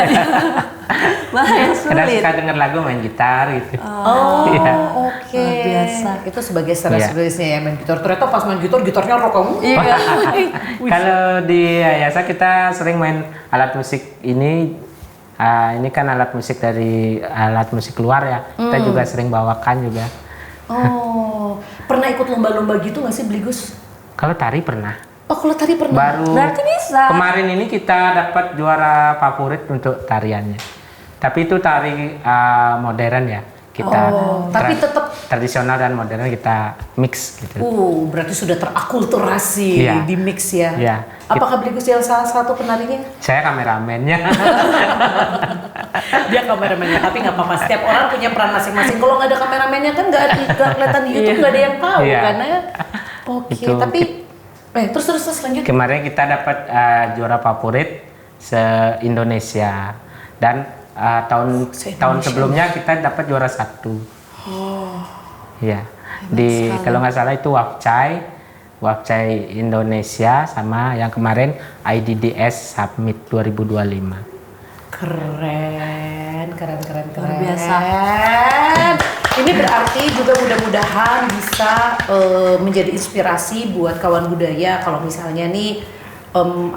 Malah yang Kadang sulit. suka denger lagu main gitar gitu. Oh, Iya. oke. Luar biasa. Itu sebagai stres-stresnya ya main gitar. Ternyata pas main gitar, gitarnya rock kamu. Iya. Kalau di yayasan kita sering main alat musik ini. Ini kan alat musik dari alat musik luar ya. Kita juga sering bawakan juga. Oh, pernah ikut lomba-lomba gitu nggak sih Beligus? Kalau tari pernah. Oh, kalau tadi pernah. Baru Berarti bisa. kemarin ini kita dapat juara favorit untuk tariannya. Tapi itu tari modern ya. Kita tapi tetap tradisional dan modern kita mix gitu. berarti sudah terakulturasi Iya. di mix ya. Iya. Apakah Beligus yang salah satu penarinya? Saya kameramennya. Dia kameramennya, tapi nggak apa-apa. Setiap orang punya peran masing-masing. Kalau nggak ada kameramennya kan nggak kelihatan di YouTube, nggak ada yang tahu Iya. karena. Oke, Itu tapi terus lanjut. Kemarin kita dapat juara favorit se-Indonesia dan tahun Se-Indonesia. sebelumnya kita dapat juara 1. Iya. Di kalau nggak salah itu Wapcai Indonesia sama yang kemarin IDDS Summit 2025. Keren. Luar biasa. Ini berarti juga mudah-mudahan bisa menjadi inspirasi buat kawan budaya. Kalau misalnya nih,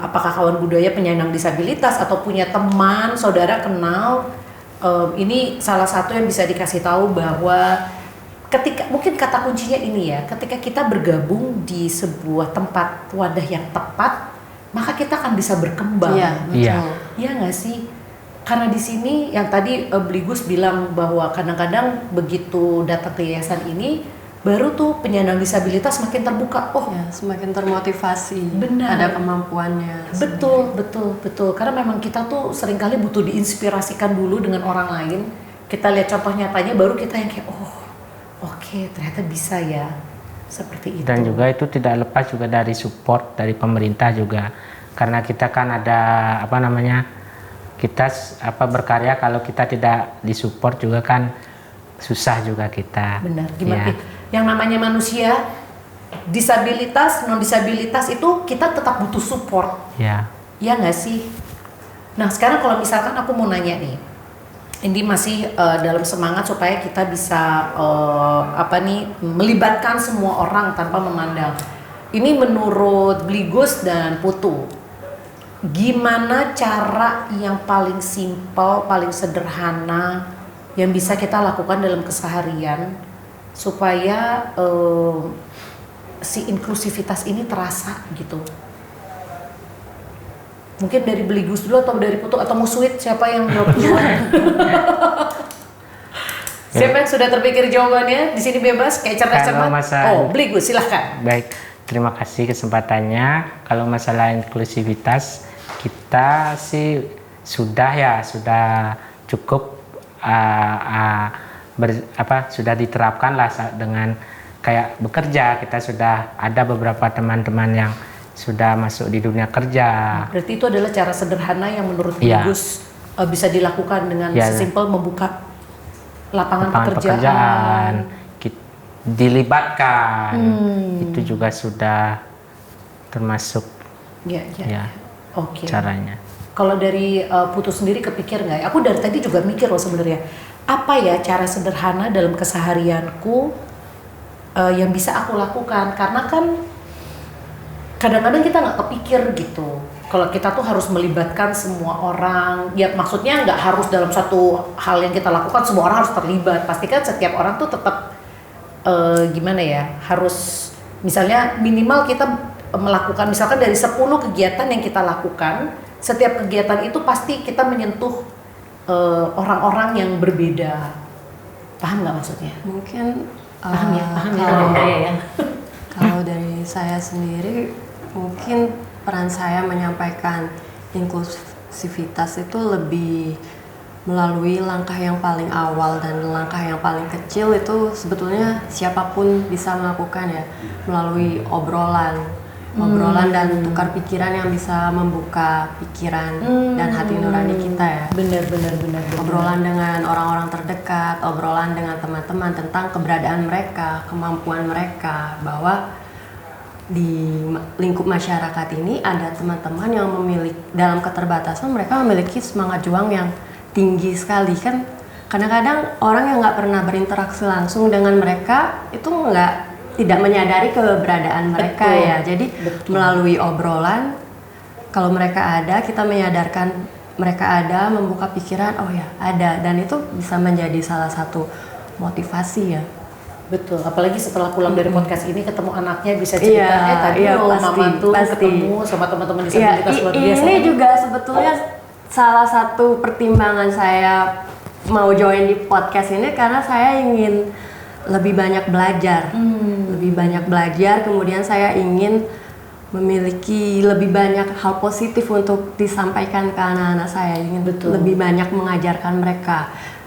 apakah kawan budaya penyandang disabilitas atau punya teman, saudara kenal, ini salah satu yang bisa dikasih tahu bahwa ketika mungkin kata kuncinya ini ya, ketika kita bergabung di sebuah tempat wadah yang tepat, maka kita akan bisa berkembang. Iya, betul. Iya. Iya nggak sih? Karena di sini yang tadi Beligus bilang bahwa kadang-kadang begitu datang ke yayasan ini, baru tuh penyandang disabilitas makin terbuka. Oh, Ya, semakin termotivasi. Benar. Ada kemampuannya. betul. Karena memang kita tuh seringkali butuh diinspirasikan dulu dengan orang lain. Kita lihat contoh nyatanya, baru kita yang kayak, oh, oke, ternyata bisa ya. Seperti itu. Dan juga itu tidak lepas juga dari support dari pemerintah juga. Karena kita kan ada kita berkarya kalau kita tidak disupport juga kan susah juga kita. Benar. Gimana? Ya. Yang namanya manusia, disabilitas, non disabilitas itu kita tetap butuh support. Ya. Ya nggak sih? Nah sekarang kalau misalkan aku mau nanya nih, ini masih dalam semangat supaya kita bisa melibatkan semua orang tanpa memandang. Ini menurut Beligus dan Putu, gimana cara yang paling simpel, paling sederhana yang bisa kita lakukan dalam keseharian supaya si inklusivitas ini terasa gitu? Mungkin dari Beligus dulu atau dari Putu atau Muswit, siapa yang jawab duluan? Siapa yang sudah terpikir jawabannya? Di sini bebas, kayak cerdas-cermat. Oh, Beligus, silahkan. Baik, terima kasih kesempatannya. Kalau masalah inklusivitas, kita sih sudah cukup sudah diterapkan lah dengan kayak bekerja. Kita sudah ada beberapa teman-teman yang sudah masuk di dunia kerja. Berarti itu adalah cara sederhana yang menurut Beligus bisa dilakukan dengan sesimpel membuka lapangan pekerjaan. Dilibatkan. Itu juga sudah termasuk caranya. Kalau dari Putu sendiri kepikir nggak ya? Aku dari tadi juga mikir loh sebenarnya. Apa ya cara sederhana dalam keseharianku yang bisa aku lakukan? Karena kan kadang-kadang kita nggak kepikir gitu. Kalau kita tuh harus melibatkan semua orang, ya maksudnya nggak harus dalam satu hal yang kita lakukan semua orang harus terlibat. Pastikan setiap orang tuh tetap harus misalnya minimal kita melakukan misalkan dari 10 kegiatan yang kita lakukan, setiap kegiatan itu pasti kita menyentuh orang-orang yang berbeda. Paham nggak maksudnya? Mungkin Paham ya kalau dari saya sendiri, mungkin peran saya menyampaikan inklusivitas itu lebih melalui langkah yang paling awal dan langkah yang paling kecil itu sebetulnya siapapun bisa melakukan ya, melalui obrolan dan tukar pikiran yang bisa membuka pikiran dan hati nurani kita ya. Benar. Obrolan dengan orang-orang terdekat, obrolan dengan teman-teman tentang keberadaan mereka, kemampuan mereka, bahwa di lingkup masyarakat ini ada teman-teman yang memiliki, dalam keterbatasan mereka memiliki semangat juang yang tinggi sekali kan. Kadang-kadang orang yang nggak pernah berinteraksi langsung dengan mereka itu tidak menyadari keberadaan mereka. Betul. Ya. Jadi melalui obrolan, kalau mereka ada, kita menyadarkan mereka ada, membuka pikiran, oh ya ada, dan itu bisa menjadi salah satu motivasi ya. Betul, apalagi setelah pulang dari podcast ini ketemu anaknya bisa cerita, tadi mama tuh ketemu sama teman-teman disabilitas luar biasa. Ini juga sebetulnya salah satu pertimbangan saya mau join di podcast ini karena saya ingin lebih banyak belajar, kemudian saya ingin memiliki lebih banyak hal positif untuk disampaikan ke anak-anak saya, ingin lebih banyak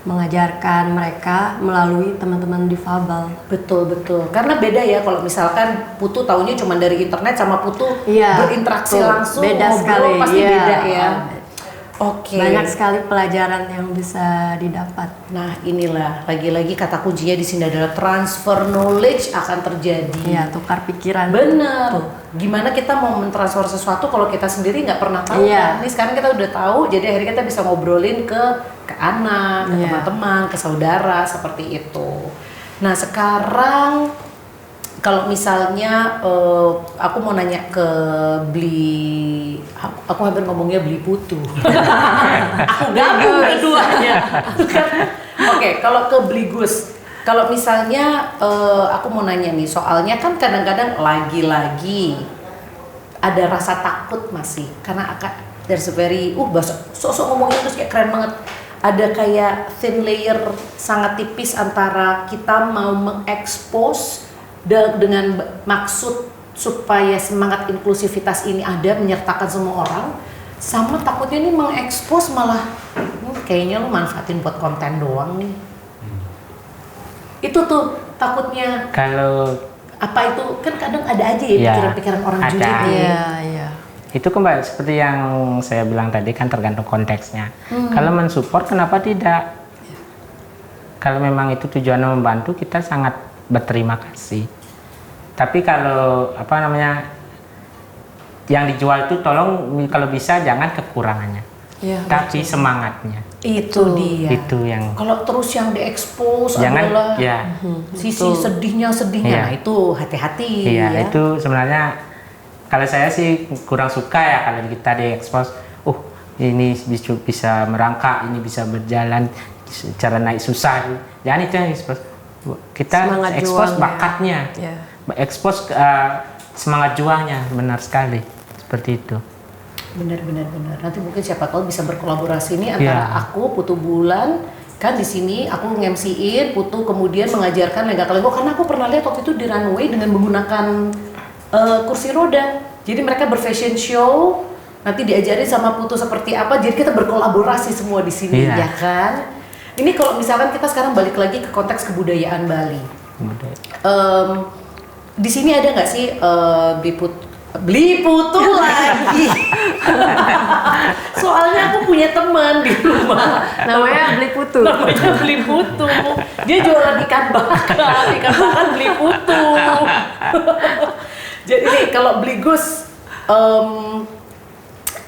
mengajarkan mereka melalui teman-teman difabel. Betul. Karena beda ya kalau misalkan Putu taunya cuma dari internet sama Putu berinteraksi langsung, beda sekali. Pasti beda ya. Oke. Banyak sekali pelajaran yang bisa didapat. Nah, inilah lagi-lagi kata kuncinya di sini adalah transfer knowledge akan terjadi. Iya, tukar pikiran. Bener. Gimana kita mau mentransfer sesuatu kalau kita sendiri nggak pernah tahu kan? Ini sekarang kita udah tahu, jadi akhirnya kita bisa ngobrolin ke anak, ke teman-teman, ke saudara seperti itu. Nah, sekarang kalau misalnya aku mau nanya ke aku hampir ngomongnya Beli Putu. Aku gabung keduanya. Oke, kalau ke Beli Gus, kalau misalnya aku mau nanya nih, soalnya kan kadang-kadang lagi-lagi ada rasa takut masih, karena there's a very sok-sok ngomongnya terus kayak keren banget. Ada kayak thin layer sangat tipis antara kita mau mengekspos dengan maksud supaya semangat inklusivitas ini ada, menyertakan semua orang, sama takutnya ini mengekspos malah kayaknya lu manfaatin buat konten doang nih. Itu tuh takutnya. Kalau apa itu kan kadang ada aja ya pikiran-pikiran orang julid. Iya. Itu kembali seperti yang saya bilang tadi kan tergantung konteksnya. Kalau mensupport kenapa tidak? Kalau memang itu tujuannya membantu, kita sangat berterima kasih. Tapi kalau yang dijual itu tolong kalau bisa jangan kekurangannya, tapi semangatnya. Itu dia. Itu yang. Kalau terus yang diekspos adalah sisi sedihnya. Nah itu hati-hati. Iya, itu sebenarnya kalau saya sih kurang suka ya kalau kita diekspos. Ini bisa merangkak, ini bisa berjalan, cara naik susah. Jangan itu yang ekspos. Kita ekspos bakatnya, ekspos semangat juangnya, benar sekali seperti itu. Benar. Nanti mungkin siapa tahu bisa berkolaborasi ini antara aku Putu Bulan kan di sini aku nge-MC-in, Putu kemudian mengajarkan lenggak-lenggok karena aku pernah lihat waktu itu di runway dengan menggunakan kursi roda. Jadi mereka berfashion show, nanti diajarin sama Putu seperti apa. Jadi kita berkolaborasi semua di sini ya kan. Ini kalau misalkan kita sekarang balik lagi ke konteks kebudayaan Bali. Di sini ada nggak sih Beli Putu lagi? Soalnya aku punya teman di rumah. Namanya Beli Putu. Dia jualan ikan bakar Beli Putu. Jadi nih kalau Beli Gus,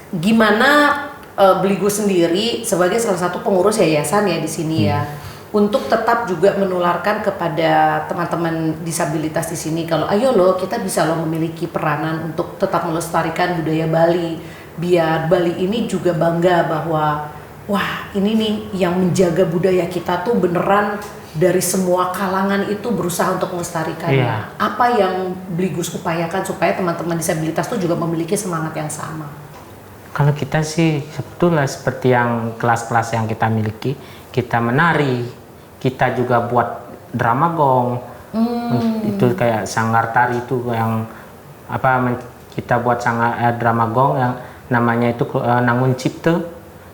gimana Beli Gus sendiri sebagai salah satu pengurus yayasan ya di sini ya, untuk tetap juga menularkan kepada teman-teman disabilitas di sini kalau ayo loh kita bisa loh memiliki peranan untuk tetap melestarikan budaya Bali, biar Bali ini juga bangga bahwa wah ini nih yang menjaga budaya kita tuh beneran dari semua kalangan itu berusaha untuk melestarikannya. Iya. Apa yang Bligus upayakan supaya teman-teman disabilitas tuh juga memiliki semangat yang sama? Kalau kita sih sebetulnya seperti yang kelas-kelas yang kita miliki, kita menari, kita juga buat drama gong. Itu kayak sanggar tari itu yang kita buat drama gong yang namanya itu Nangun Cipta.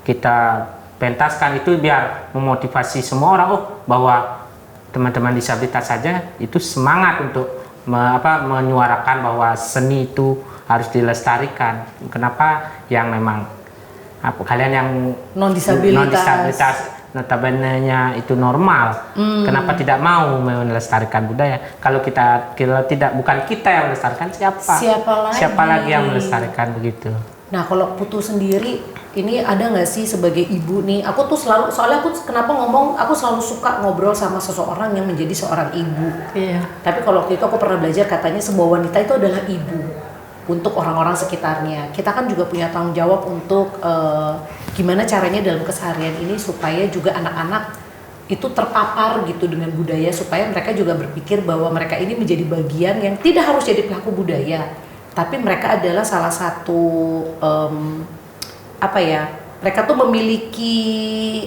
Kita pentaskan itu biar memotivasi semua orang bahwa teman-teman disabilitas saja itu semangat untuk menyuarakan bahwa seni itu harus dilestarikan. Kenapa yang memang kalian yang non disabilitas notabene-nya itu normal, kenapa tidak mau melestarikan budaya? Kalau kita tidak, bukan kita yang melestarikan, siapa lagi yang melestarikan begitu? Nah, kalau Putu sendiri ini ada nggak sih sebagai ibu nih? Aku tuh soalnya aku kenapa aku selalu suka ngobrol sama seseorang yang menjadi seorang ibu. Iya. Tapi kalau waktu itu aku pernah belajar, katanya sebuah wanita itu adalah ibu untuk orang-orang sekitarnya. Kita kan juga punya tanggung jawab untuk gimana caranya dalam keseharian ini supaya juga anak-anak itu terpapar gitu dengan budaya, supaya mereka juga berpikir bahwa mereka ini menjadi bagian yang tidak harus jadi pelaku budaya, tapi mereka adalah salah satu mereka tuh memiliki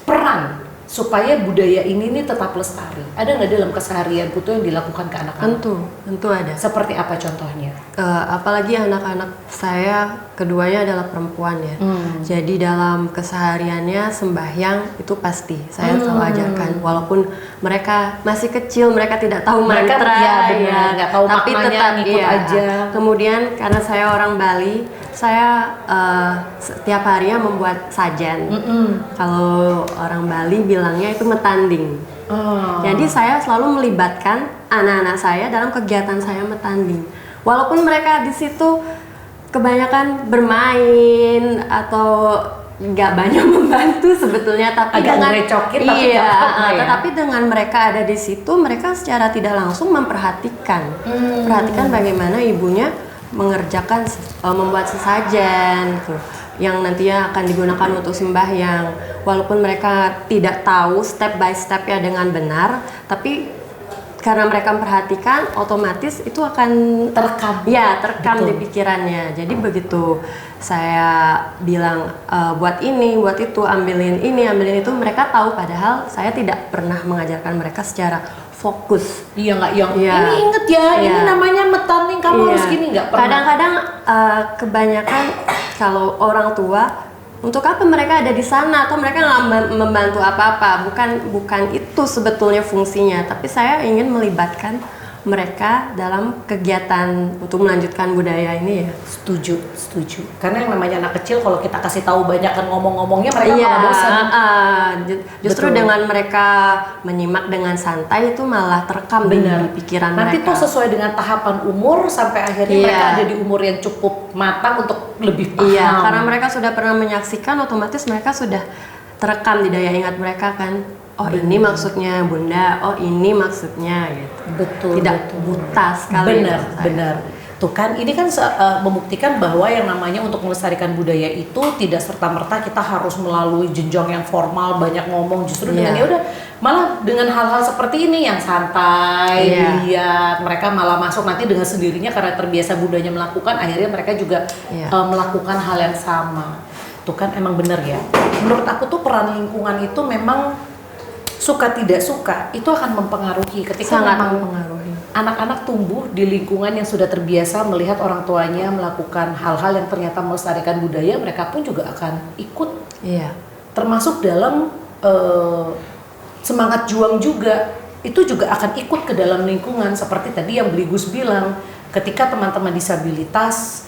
peran supaya budaya ini nih tetap lestari. Ada nggak dalam keseharian Putu yang dilakukan ke anak-anak? Tentu ada. Seperti apa contohnya? Apalagi anak-anak saya keduanya adalah perempuan ya. Jadi dalam kesehariannya sembahyang itu pasti saya selalu ajarkan. Walaupun mereka masih kecil, mereka tidak tahu mantra, nggak tahu tapi maknanya, tetap ngikut aja. Kemudian karena saya orang Bali, saya setiap harinya membuat sajen. Kalau orang Bali bilangnya itu metanding. Jadi saya selalu melibatkan anak-anak saya dalam kegiatan saya metanding. Walaupun mereka di situ kebanyakan bermain atau nggak banyak membantu sebetulnya, tapi agak ngerecokin, tetapi dengan mereka ada di situ, mereka secara tidak langsung memperhatikan bagaimana ibunya mengerjakan membuat sesajen tuh, yang nantinya akan digunakan untuk sembahyang. Walaupun mereka tidak tahu step by step ya dengan benar, tapi karena mereka memperhatikan, otomatis itu akan terekam di pikirannya. Jadi begitu saya bilang buat ini, buat itu, ambilin ini, ambilin itu, mereka tahu, padahal saya tidak pernah mengajarkan mereka secara fokus. Ini inget ya, ini namanya metanding, kamu harus gini, nggak pernah. Kadang-kadang kebanyakan kalau orang tua, untuk apa mereka ada di sana, atau mereka nggak membantu apa-apa, bukan itu sebetulnya fungsinya, tapi saya ingin melibatkan mereka dalam kegiatan untuk melanjutkan budaya ini ya. Setuju. Karena yang namanya anak kecil, kalau kita kasih tahu banyak kan ngomong-ngomongnya, mereka malah bosan. Justru dengan mereka menyimak dengan santai itu malah terekam di pikiran Nanti mereka. tuh sesuai dengan tahapan umur sampai akhirnya mereka ada di umur yang cukup matang untuk lebih paham. Iya, karena mereka sudah pernah menyaksikan, otomatis mereka sudah terekam di daya ingat mereka kan. Ini maksudnya Bunda, ini maksudnya gitu. Betul. Tidak buta sekali. Benar. Tuh kan, ini kan membuktikan bahwa yang namanya untuk melestarikan budaya itu tidak serta-merta kita harus melalui jenjang yang formal, banyak ngomong. Justru dengan malah dengan hal-hal seperti ini yang santai, lihat mereka malah masuk nanti dengan sendirinya karena terbiasa budayanya melakukan, akhirnya mereka juga melakukan hal yang sama. Tuh kan, emang benar ya. Menurut aku tuh peran lingkungan itu memang suka tidak suka itu akan mempengaruhi ketika mempengaruhi. Anak-anak tumbuh di lingkungan yang sudah terbiasa melihat orang tuanya melakukan hal-hal yang ternyata melestarikan budaya, mereka pun juga akan ikut. Termasuk dalam semangat juang juga, itu juga akan ikut ke dalam lingkungan. Seperti tadi yang Bligus bilang, ketika teman-teman disabilitas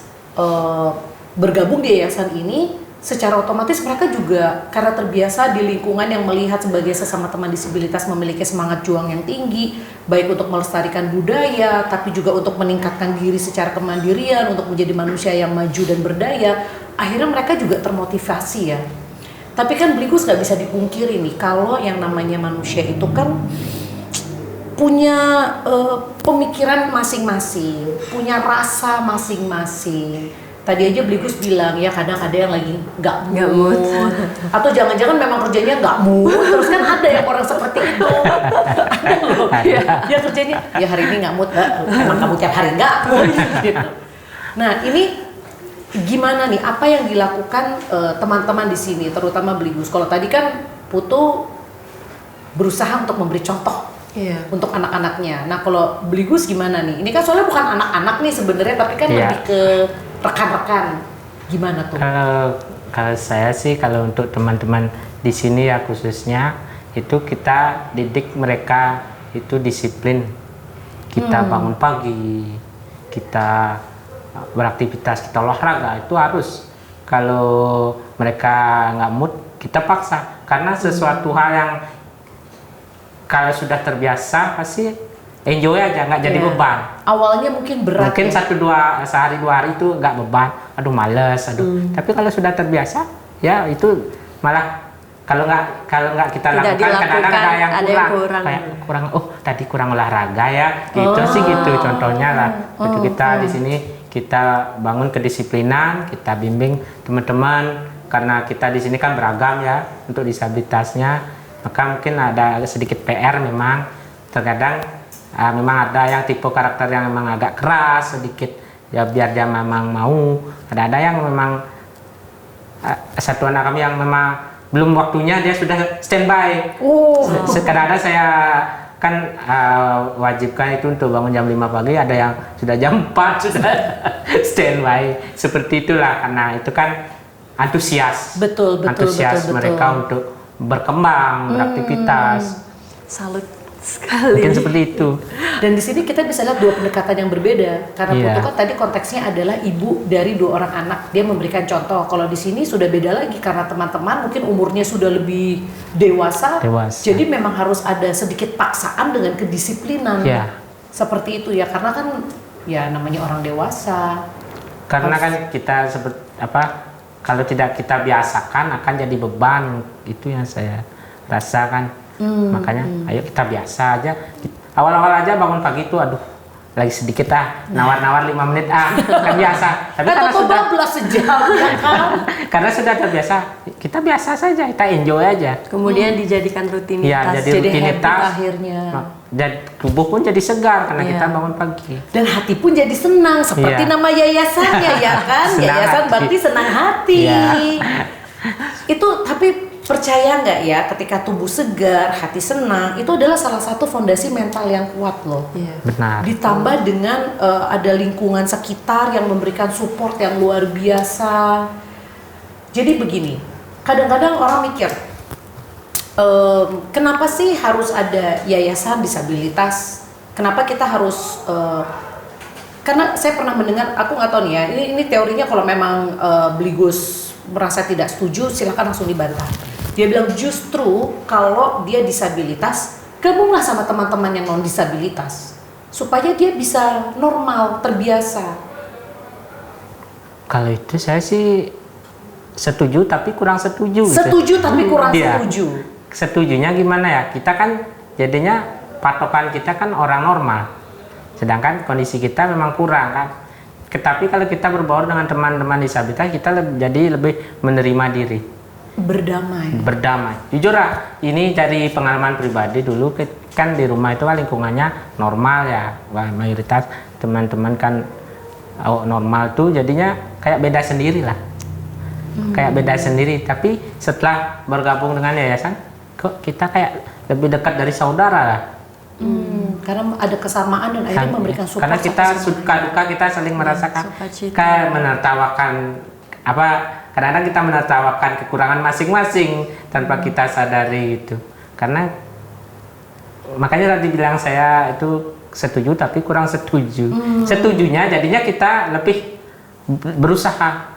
bergabung di yayasan ini, secara otomatis mereka juga karena terbiasa di lingkungan yang melihat sebagai sesama teman disabilitas memiliki semangat juang yang tinggi, baik untuk melestarikan budaya, tapi juga untuk meningkatkan diri secara kemandirian, untuk menjadi manusia yang maju dan berdaya, akhirnya mereka juga termotivasi ya. Tapi kan Bligus nggak bisa dipungkiri nih, kalau yang namanya manusia itu kan punya pemikiran masing-masing, punya rasa masing-masing. Tadi aja Bligus bilang ya kadang ada yang lagi nggak mood. mood. Atau jangan-jangan memang kerjanya nggak mood. Terus kan ada yang orang seperti itu. Ada loh. Ya kerjanya ya hari ini nggak mood, emang kamu tiap hari nggak mood gitu. Nah ini gimana nih? Apa yang dilakukan teman-teman di sini, terutama Bligus? Kalau tadi kan Putu berusaha untuk memberi contoh. Iya. Untuk anak-anaknya. Nah kalau Bligus gimana nih? Ini kan soalnya bukan anak-anak nih sebenarnya, tapi kan Iya. lebih ke rekan-rekan. Gimana tuh? Kalau saya sih, kalau untuk teman-teman di sini ya khususnya, itu kita didik mereka itu disiplin. Kita bangun pagi, kita beraktivitas, kita olahraga, itu harus. Kalau mereka nggak mood, kita paksa. Karena sesuatu hal yang kalau sudah terbiasa pasti enjoy aja, nggak jadi beban. Awalnya mungkin berat. Mungkin ya? sehari 2 hari itu nggak beban, aduh males, Tapi kalau sudah terbiasa, ya itu malah kalau nggak kita Tidak lakukan, kadang-kadang ada yang kurang. kayak kurang. Oh tadi kurang olahraga ya, gitu sih gitu. Contohnya lah, itu kita di sini kita bangun kedisiplinan, kita bimbing teman-teman karena kita di sini kan beragam ya untuk disabilitasnya. Maka mungkin ada sedikit PR memang, terkadang memang ada yang tipe karakter yang memang agak keras sedikit ya biar dia memang mau. Ada yang memang satu anak kami yang memang belum waktunya dia sudah standby. Kadang-kadang saya kan wajibkan itu untuk bangun jam 5 pagi, ada yang sudah jam 4 sudah standby. Seperti itulah, karena itu kan antusias. Betul. Mereka untuk berkembang, beraktivitas. Salut sekali. Mungkin seperti itu. Dan di sini kita bisa lihat dua pendekatan yang berbeda. Karena Putu kan tadi konteksnya adalah ibu dari 2 orang anak. Dia memberikan contoh. Kalau di sini sudah beda lagi karena teman-teman mungkin umurnya sudah lebih dewasa. Jadi memang harus ada sedikit paksaan dengan kedisiplinan. Seperti itu ya. Karena kan ya namanya orang dewasa. Karena kan kita seperti apa? Kalau tidak kita biasakan akan jadi beban, itu yang saya rasakan. Makanya ayo kita biasa aja. Awal-awal aja bangun pagi itu aduh lagi sedikit nawar-nawar 5 menit kan biasa. Tapi karena sudah sejam ya kan. Karena sudah terbiasa, kita biasa saja, kita enjoy aja. Kemudian dijadikan rutinitas. Ya, jadi rutinitas. Akhirnya. Dan tubuh pun jadi segar karena kita bangun pagi. Dan hati pun jadi senang seperti nama yayasannya ya kan. Yayasan Bakti Senang Hati. Itu tapi percaya nggak ya, ketika tubuh segar, hati senang, itu adalah salah satu fondasi mental yang kuat loh. Benar. Ditambah dengan ada lingkungan sekitar yang memberikan support yang luar biasa. Jadi begini, kadang-kadang orang mikir, kenapa sih harus ada yayasan disabilitas? Kenapa kita harus karena saya pernah mendengar, aku nggak tahu nih ya, ini teorinya, kalau memang Bligus merasa tidak setuju, silakan langsung dibantah. Dia bilang justru kalau dia disabilitas, gabunglah sama teman-teman yang non disabilitas supaya dia bisa normal, terbiasa. Kalau itu saya sih setuju tapi kurang setuju. Setuju tapi kurang setuju. Setujunya gimana ya? Kita kan jadinya patokan kita kan orang normal, sedangkan kondisi kita memang kurang kan. Tetapi kalau kita berbaur dengan teman-teman disabilitas, kita jadi lebih menerima diri. Berdamai. Jujur lah, ini dari pengalaman pribadi dulu kan di rumah itu kan lingkungannya normal ya, mayoritas teman-teman kan normal tuh jadinya kayak beda sendiri lah. Kayak beda sendiri, tapi setelah bergabung dengan yayasan, kok kita kayak lebih dekat dari saudara lah. Karena ada kesamaan dan akhirnya memberikan support. Karena kita suka duka kita saling merasakan, kayak menertawakan kadang-kadang kita menertawakan kekurangan masing-masing tanpa kita sadari itu. Karena makanya tadi bilang saya itu setuju tapi kurang setuju. Setujunya jadinya kita lebih berusaha,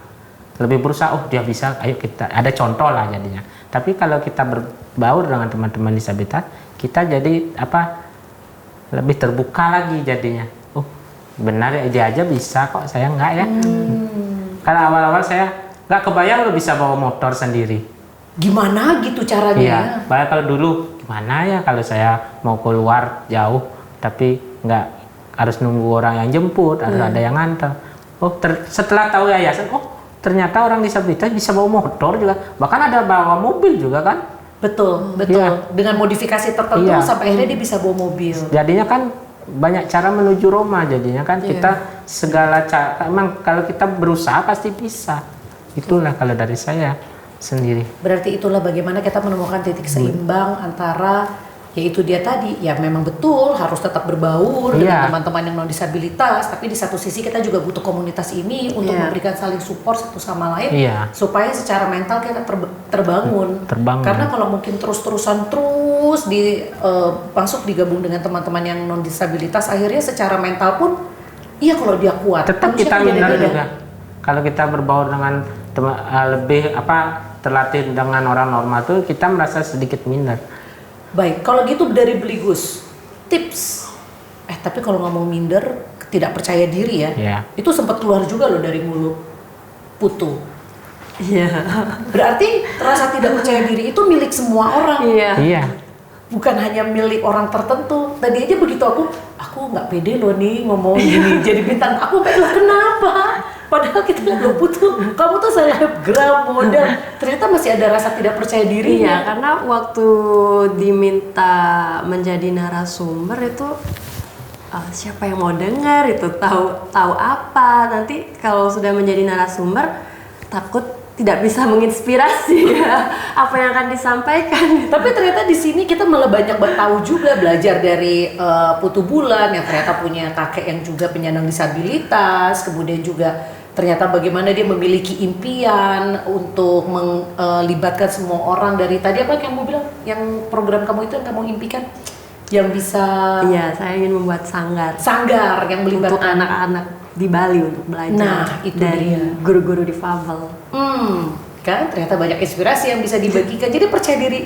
oh dia bisa, ayo kita ada contoh lah jadinya. Tapi kalau kita berbaur dengan teman-teman disabilitas, kita jadi lebih terbuka lagi jadinya. Oh benar ya, dia aja bisa kok, saya enggak ya. Kalau awal-awal saya nggak kebayang lo bisa bawa motor sendiri. Gimana gitu caranya? Iya, bahkan kalau dulu gimana ya kalau saya mau keluar jauh tapi nggak harus nunggu orang yang jemput, harus ada yang nganter. setelah tahu yayasan, ternyata orang disabilitas bisa bawa motor juga, bahkan ada bawa mobil juga kan. Betul. Iya. Dengan modifikasi tertentu sampai akhirnya dia bisa bawa mobil. Jadinya kan banyak cara menuju Roma, jadinya kan kita segala cara, emang kalau kita berusaha pasti bisa. Itulah kalau dari saya sendiri. Berarti itulah bagaimana kita menemukan titik seimbang antara, yaitu dia tadi, ya memang betul harus tetap berbaur dengan teman-teman yang non disabilitas, tapi di satu sisi kita juga butuh komunitas ini untuk memberikan saling support satu sama lain, supaya secara mental kita terbangun. Karena kalau mungkin terus-terusan masuk digabung dengan teman-teman yang non disabilitas, akhirnya secara mental pun, kalau dia kuat, tetap kita minder juga. Kalau kita berbaur dengan lebih terlatih dengan orang normal tuh, kita merasa sedikit minder. Baik, kalau gitu dari Beligus, tips. Tapi kalau ngomong minder, tidak percaya diri ya, itu sempat keluar juga loh dari mulut Putu. Iya. Berarti rasa tidak percaya diri itu milik semua orang. Iya. Bukan hanya milik orang tertentu. Tadi aja begitu aku nggak pede loh nih ngomong gini jadi bintang. Aku loh kenapa? Padahal kita lihat loh Putu, kamu tuh selebgram, model. Ternyata masih ada rasa tidak percaya diri. Iya, karena waktu diminta menjadi narasumber itu siapa yang mau dengar itu, tahu apa nanti kalau sudah menjadi narasumber takut tidak bisa menginspirasi apa yang akan disampaikan. Tapi ternyata di sini kita malah banyak tahu juga, belajar dari Putu Bulan yang ternyata punya kakek yang juga penyandang disabilitas, kemudian juga ternyata bagaimana dia memiliki impian untuk melibatkan semua orang. Dari tadi apa yang kamu bilang, yang program kamu itu yang kamu impikan, yang bisa saya ingin membuat sanggar yang melibatkan untuk anak-anak di Bali untuk belajar. Nah, itu dari guru-guru difabel. Kan ternyata banyak inspirasi yang bisa dibagikan. Jadi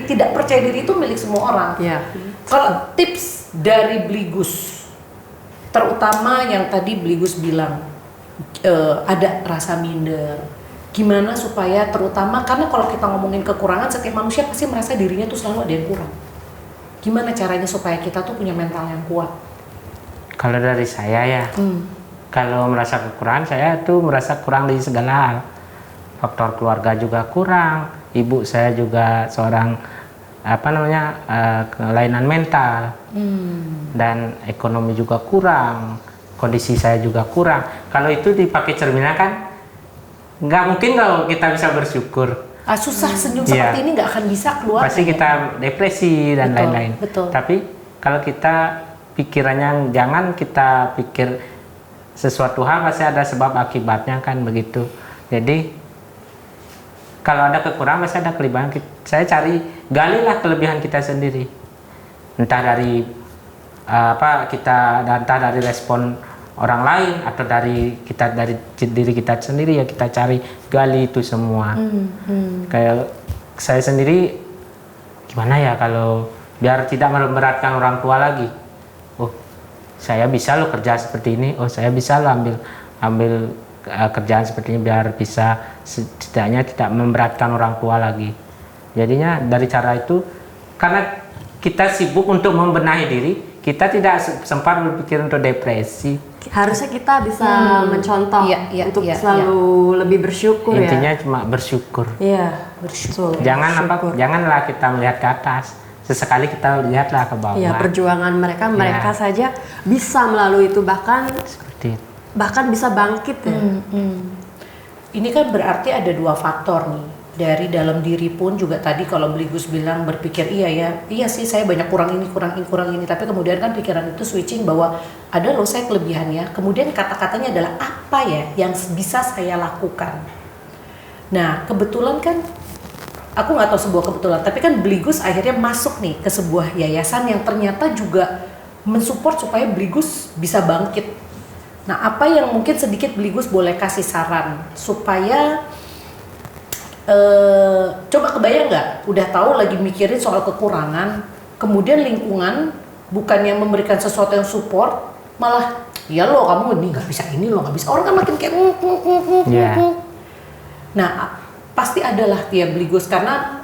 tidak percaya diri itu milik semua orang. Kalau tips dari Beligus, terutama yang tadi Beligus bilang, ada rasa minder, gimana supaya, terutama karena kalau kita ngomongin kekurangan, setiap manusia pasti merasa dirinya tuh selalu ada yang kurang. Gimana caranya supaya kita tuh punya mental yang kuat? Kalau dari saya kalau merasa kekurangan, saya tuh merasa kurang di segala hal. Faktor keluarga juga kurang, ibu saya juga seorang kelainan mental, dan ekonomi juga kurang. Kondisi saya juga kurang. Kalau itu dipakai cerminan kan nggak mungkin kalau kita bisa bersyukur. Susah senyum seperti ini nggak akan bisa keluar. Pasti kita depresi dan lain-lain. Tapi kalau kita pikirannya jangan kita pikir sesuatu hal pasti ada sebab akibatnya kan begitu. Jadi kalau ada kekurangan pasti ada kelebihan. Saya galilah kelebihan kita sendiri. Entah dari entah dari respon orang lain atau dari diri kita sendiri, kita gali itu semua. Kayak saya sendiri gimana ya kalau biar tidak memberatkan orang tua lagi. Saya bisa loh kerja seperti ini. Saya bisa loh ambil kerjaan seperti ini biar bisa setidaknya tidak memberatkan orang tua lagi. Jadinya dari cara itu, karena kita sibuk untuk membenahi diri, kita tidak sempat berpikir untuk depresi. Harusnya kita bisa mencontoh untuk selalu lebih bersyukur. Intinya cuma bersyukur. Bersyukur. Janganlah kita melihat ke atas. Sesekali kita lihatlah ke bawah. Perjuangan mereka saja bisa melalui itu, bahkan bisa bangkit ya. Ini kan berarti ada dua faktor nih. Dari dalam diri pun juga tadi kalau Beligus bilang berpikir iya sih saya banyak kurang ini, tapi kemudian kan pikiran itu switching bahwa ada loh saya kelebihannya, kemudian kata-katanya adalah apa ya yang bisa saya lakukan. Nah kebetulan kan, aku nggak tahu sebuah kebetulan, tapi kan Beligus akhirnya masuk nih ke sebuah yayasan yang ternyata juga mensupport supaya Beligus bisa bangkit. Nah apa yang mungkin sedikit Beligus boleh kasih saran supaya coba kebayang nggak, udah tahu lagi mikirin soal kekurangan, kemudian lingkungan bukannya memberikan sesuatu yang support, malah ya lo kamu ini nggak bisa, orang kan makin kayak Nah pasti adalah tiap Beligus karena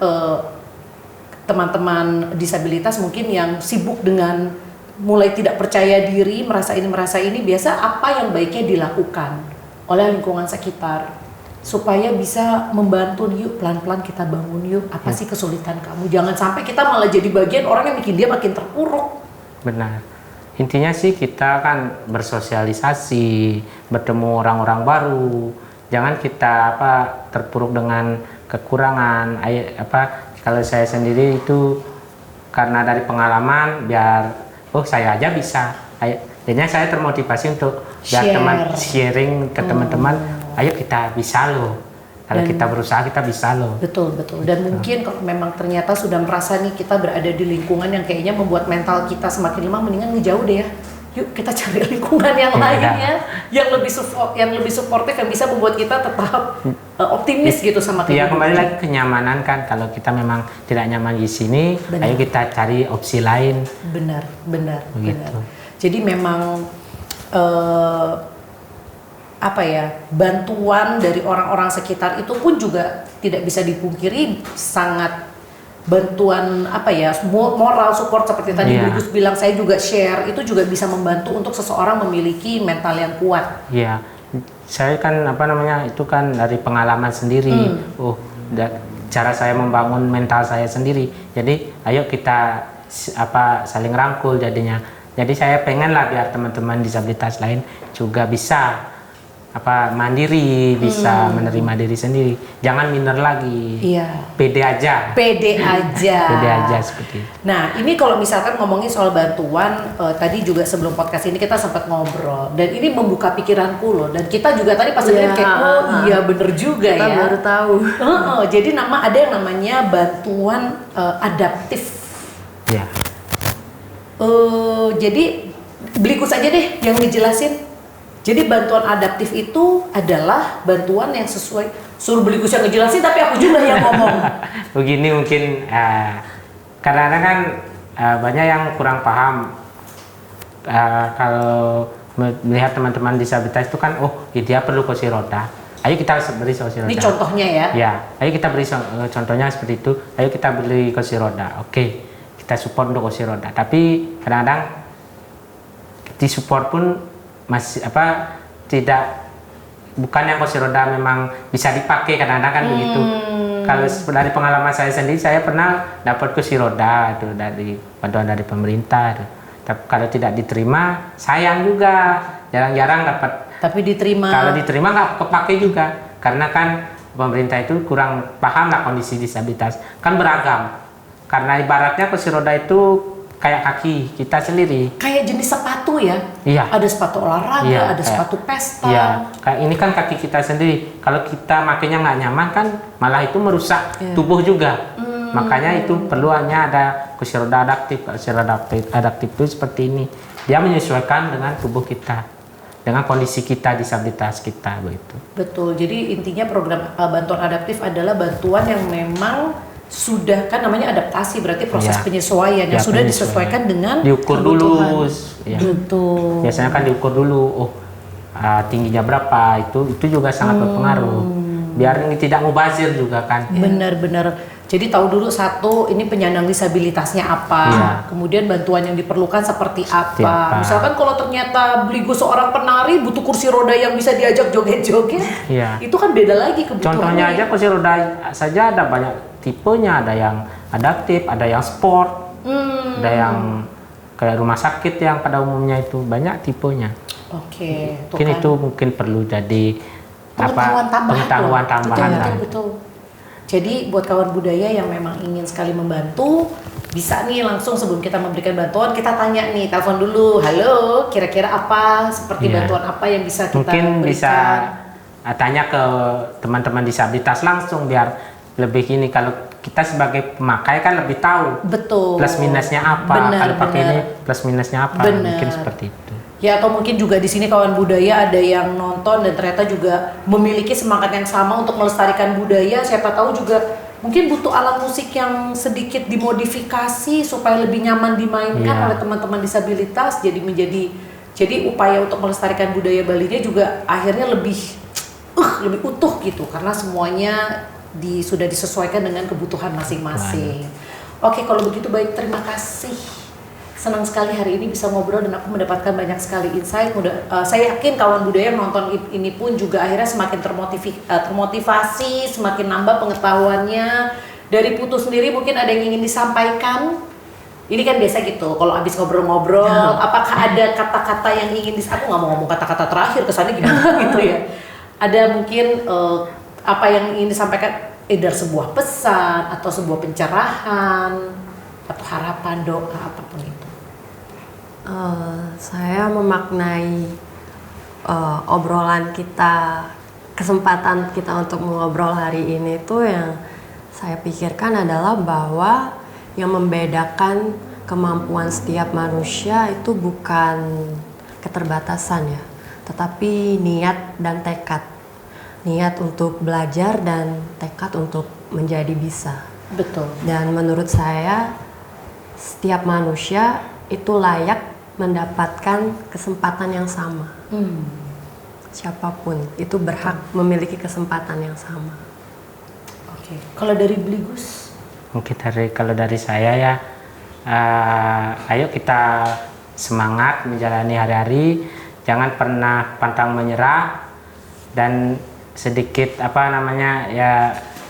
teman-teman disabilitas mungkin yang sibuk dengan mulai tidak percaya diri, merasa ini biasa, apa yang baiknya dilakukan oleh lingkungan sekitar supaya bisa membantu, yuk pelan-pelan kita bangun yuk, apa sih kesulitan kamu, jangan sampai kita malah jadi bagian orang yang bikin dia makin terpuruk. Benar, intinya sih kita kan bersosialisasi, bertemu orang-orang baru, jangan kita terpuruk dengan kekurangan. Kalau saya sendiri itu karena dari pengalaman, biar saya aja bisa, jadinya saya termotivasi untuk biar sharing ke teman-teman. Ayo kita bisa loh, kalau kita berusaha kita bisa loh. Betul. Dan mungkin kalau memang ternyata sudah merasa nih kita berada di lingkungan yang kayaknya membuat mental kita semakin lemah, mendingan ngejauh deh ya. Yuk kita cari lingkungan yang lainnya, yang lebih suportif, yang bisa membuat kita tetap optimis gitu sama kehidupan. Iya, kembali lagi kenyamanan kan. Kalau kita memang tidak nyaman di sini, ayo kita cari opsi lain. Benar. Begitu. Jadi memang bantuan dari orang-orang sekitar itu pun juga tidak bisa dipungkiri, sangat bantuan moral support seperti tadi Bu Gus bilang, saya juga share, itu juga bisa membantu untuk seseorang memiliki mental yang kuat. Iya, saya kan itu kan dari pengalaman sendiri. Cara saya membangun mental saya sendiri. Jadi ayo kita saling rangkul jadinya. Jadi saya pengen lah biar teman-teman disabilitas lain juga bisa mandiri, bisa menerima diri sendiri, jangan minder lagi. Iya. Pede aja Pede aja seperti itu. Nah, ini kalau misalkan ngomongin soal bantuan, tadi juga sebelum podcast ini kita sempat ngobrol, dan ini membuka pikiranku loh, dan kita juga tadi pas dengerin kayak iya bener juga kita ya. baru tahu. Jadi ada yang namanya bantuan adaptif. Ya. Jadi Blikus aja deh yang ngejelasin. Jadi bantuan adaptif itu adalah bantuan yang sesuai, suruh Blikus yang ngejelasin tapi aku juga yang ngomong. Begini mungkin kadang-kadang kan banyak yang kurang paham kalau melihat teman-teman disabilitas itu kan dia perlu kursi roda. Ayo kita beri kursi roda. Ini contohnya ya? Ya, ayo kita beri contohnya seperti itu. Ayo kita beli kursi roda. Oke, kita support untuk kursi roda. Tapi kadang-kadang di support pun masih bukan yang kursi roda memang bisa dipakai, kadang-kadang kan begitu. Kalau dari pengalaman saya sendiri, saya pernah dapat kursi roda itu dari bantuan dari pemerintah. Tapi kalau tidak diterima, sayang juga, jarang-jarang dapat. Tapi diterima. Kalau diterima nggak kepake juga, karena kan pemerintah itu kurang paham lah kondisi disabilitas. Kan beragam, karena ibaratnya kursi roda itu kayak kaki kita sendiri. Kayak jenis sepatu ya? Iya. Ada sepatu olahraga, ada sepatu pesta. Iya, kayak ini kan kaki kita sendiri. Kalau kita makainya nggak nyaman kan malah itu merusak tubuh juga. Makanya itu perlu hanya ada kursi roda adaptif. Kursi roda adaptif itu seperti ini. Dia menyesuaikan dengan tubuh kita, dengan kondisi kita, disabilitas kita begitu. Betul. Jadi intinya program bantuan adaptif adalah bantuan yang memang sudah kan namanya adaptasi, berarti proses penyesuaian yang sudah disesuaikan dengan diukur dulu. Betul. Biasanya kan diukur dulu, tingginya berapa, itu juga sangat berpengaruh. Biar ini tidak mubazir juga kan. Benar-benar. Jadi tahu dulu satu, ini penyandang disabilitasnya apa, kemudian bantuan yang diperlukan seperti apa. Misalkan kalau ternyata Bligus seorang penari butuh kursi roda yang bisa diajak joget-joget, itu kan beda lagi kebutuhannya. Contohnya aja kursi roda saja ada banyak tipenya, ada yang adaptif, ada yang sport, ada yang kayak rumah sakit yang pada umumnya itu banyak tipenya. Oke. Mungkin itu mungkin perlu jadi pengetahuan tambahan. Betul. Jadi buat kawan budaya yang memang ingin sekali membantu, bisa nih langsung sebelum kita memberikan bantuan kita tanya nih, telepon dulu, halo, kira-kira apa seperti bantuan apa yang bisa kita mungkin berikan. Bisa tanya ke teman-teman disabilitas langsung biar lebih ini, kalau kita sebagai pemakai kan lebih tahu plus minusnya apa, kalau pakai ini plus minusnya apa, mungkin seperti itu. Ya, atau mungkin juga di sini kawan budaya ada yang nonton dan ternyata juga memiliki semangat yang sama untuk melestarikan budaya, siapa tahu juga mungkin butuh alat musik yang sedikit dimodifikasi supaya lebih nyaman dimainkan oleh teman-teman disabilitas, jadi upaya untuk melestarikan budaya Bali-nya juga akhirnya lebih utuh gitu, karena semuanya sudah disesuaikan dengan kebutuhan masing-masing. Oke, kalau begitu baik, terima kasih senang sekali hari ini bisa ngobrol dan aku mendapatkan banyak sekali insight. Saya yakin kawan budaya nonton ini pun juga akhirnya semakin termotivasi, semakin nambah pengetahuannya. Dari Putu sendiri mungkin ada yang ingin disampaikan. Ini kan biasa gitu, kalau abis ngobrol-ngobrol, apakah ada kata-kata yang ingin aku nggak mau ngomong kata-kata terakhir, kesannya gimana gitu ya. Ada mungkin apa yang ingin disampaikan, either sebuah pesan, atau sebuah pencerahan, atau harapan, doa, apapun itu. Saya memaknai obrolan kita, kesempatan kita untuk mengobrol hari ini tuh yang saya pikirkan adalah bahwa yang membedakan kemampuan setiap manusia itu bukan keterbatasan ya, tetapi niat dan tekad. Niat untuk belajar dan tekad untuk menjadi bisa. Betul. Dan menurut saya setiap manusia itu layak mendapatkan kesempatan yang sama. Siapapun itu berhak memiliki kesempatan yang sama. Oke. Kalau dari Bligus? Mungkin kalau dari saya ya, ayo kita semangat menjalani hari-hari, jangan pernah pantang menyerah, dan sedikit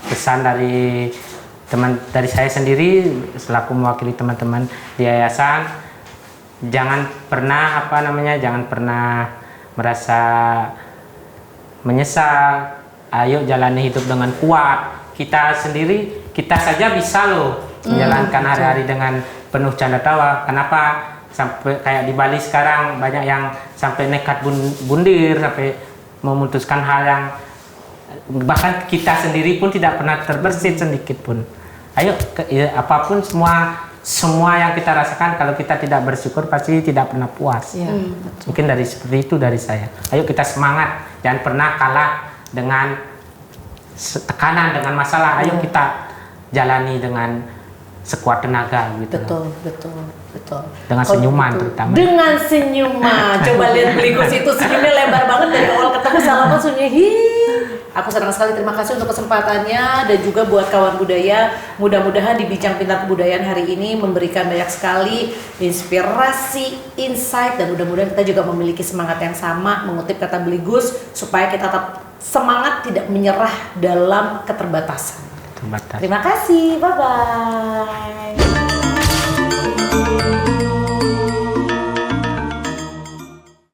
pesan dari dari saya sendiri selaku mewakili teman-teman di yayasan, jangan pernah jangan pernah merasa menyesal. Ayo jalani hidup dengan kuat. Kita saja bisa loh menjalankan hari-hari dengan penuh canda tawa. Kenapa sampai kayak di Bali sekarang banyak yang sampai nekat bundir, sampai memutuskan hal yang bahkan kita sendiri pun tidak pernah terbersit sedikit pun. Ayo apapun semua yang kita rasakan, kalau kita tidak bersyukur pasti tidak pernah puas. Mungkin seperti itu dari saya. Ayo kita semangat, jangan pernah kalah dengan tekanan, dengan masalah. Ayo kita jalani dengan sekuat tenaga gitu. Betul. Dengan senyuman terutama. Dengan senyuman. Coba lihat Bligus itu senyumnya lebar banget dari awal ketemu salaman senyum. Aku senang sekali, terima kasih untuk kesempatannya, dan juga buat kawan budaya. Mudah-mudahan di Bincang Pintar Kebudayaan hari ini memberikan banyak sekali inspirasi, insight, dan mudah-mudahan kita juga memiliki semangat yang sama, mengutip kata Bligus, supaya kita tetap semangat, tidak menyerah dalam keterbatasan. Terima kasih, bye-bye.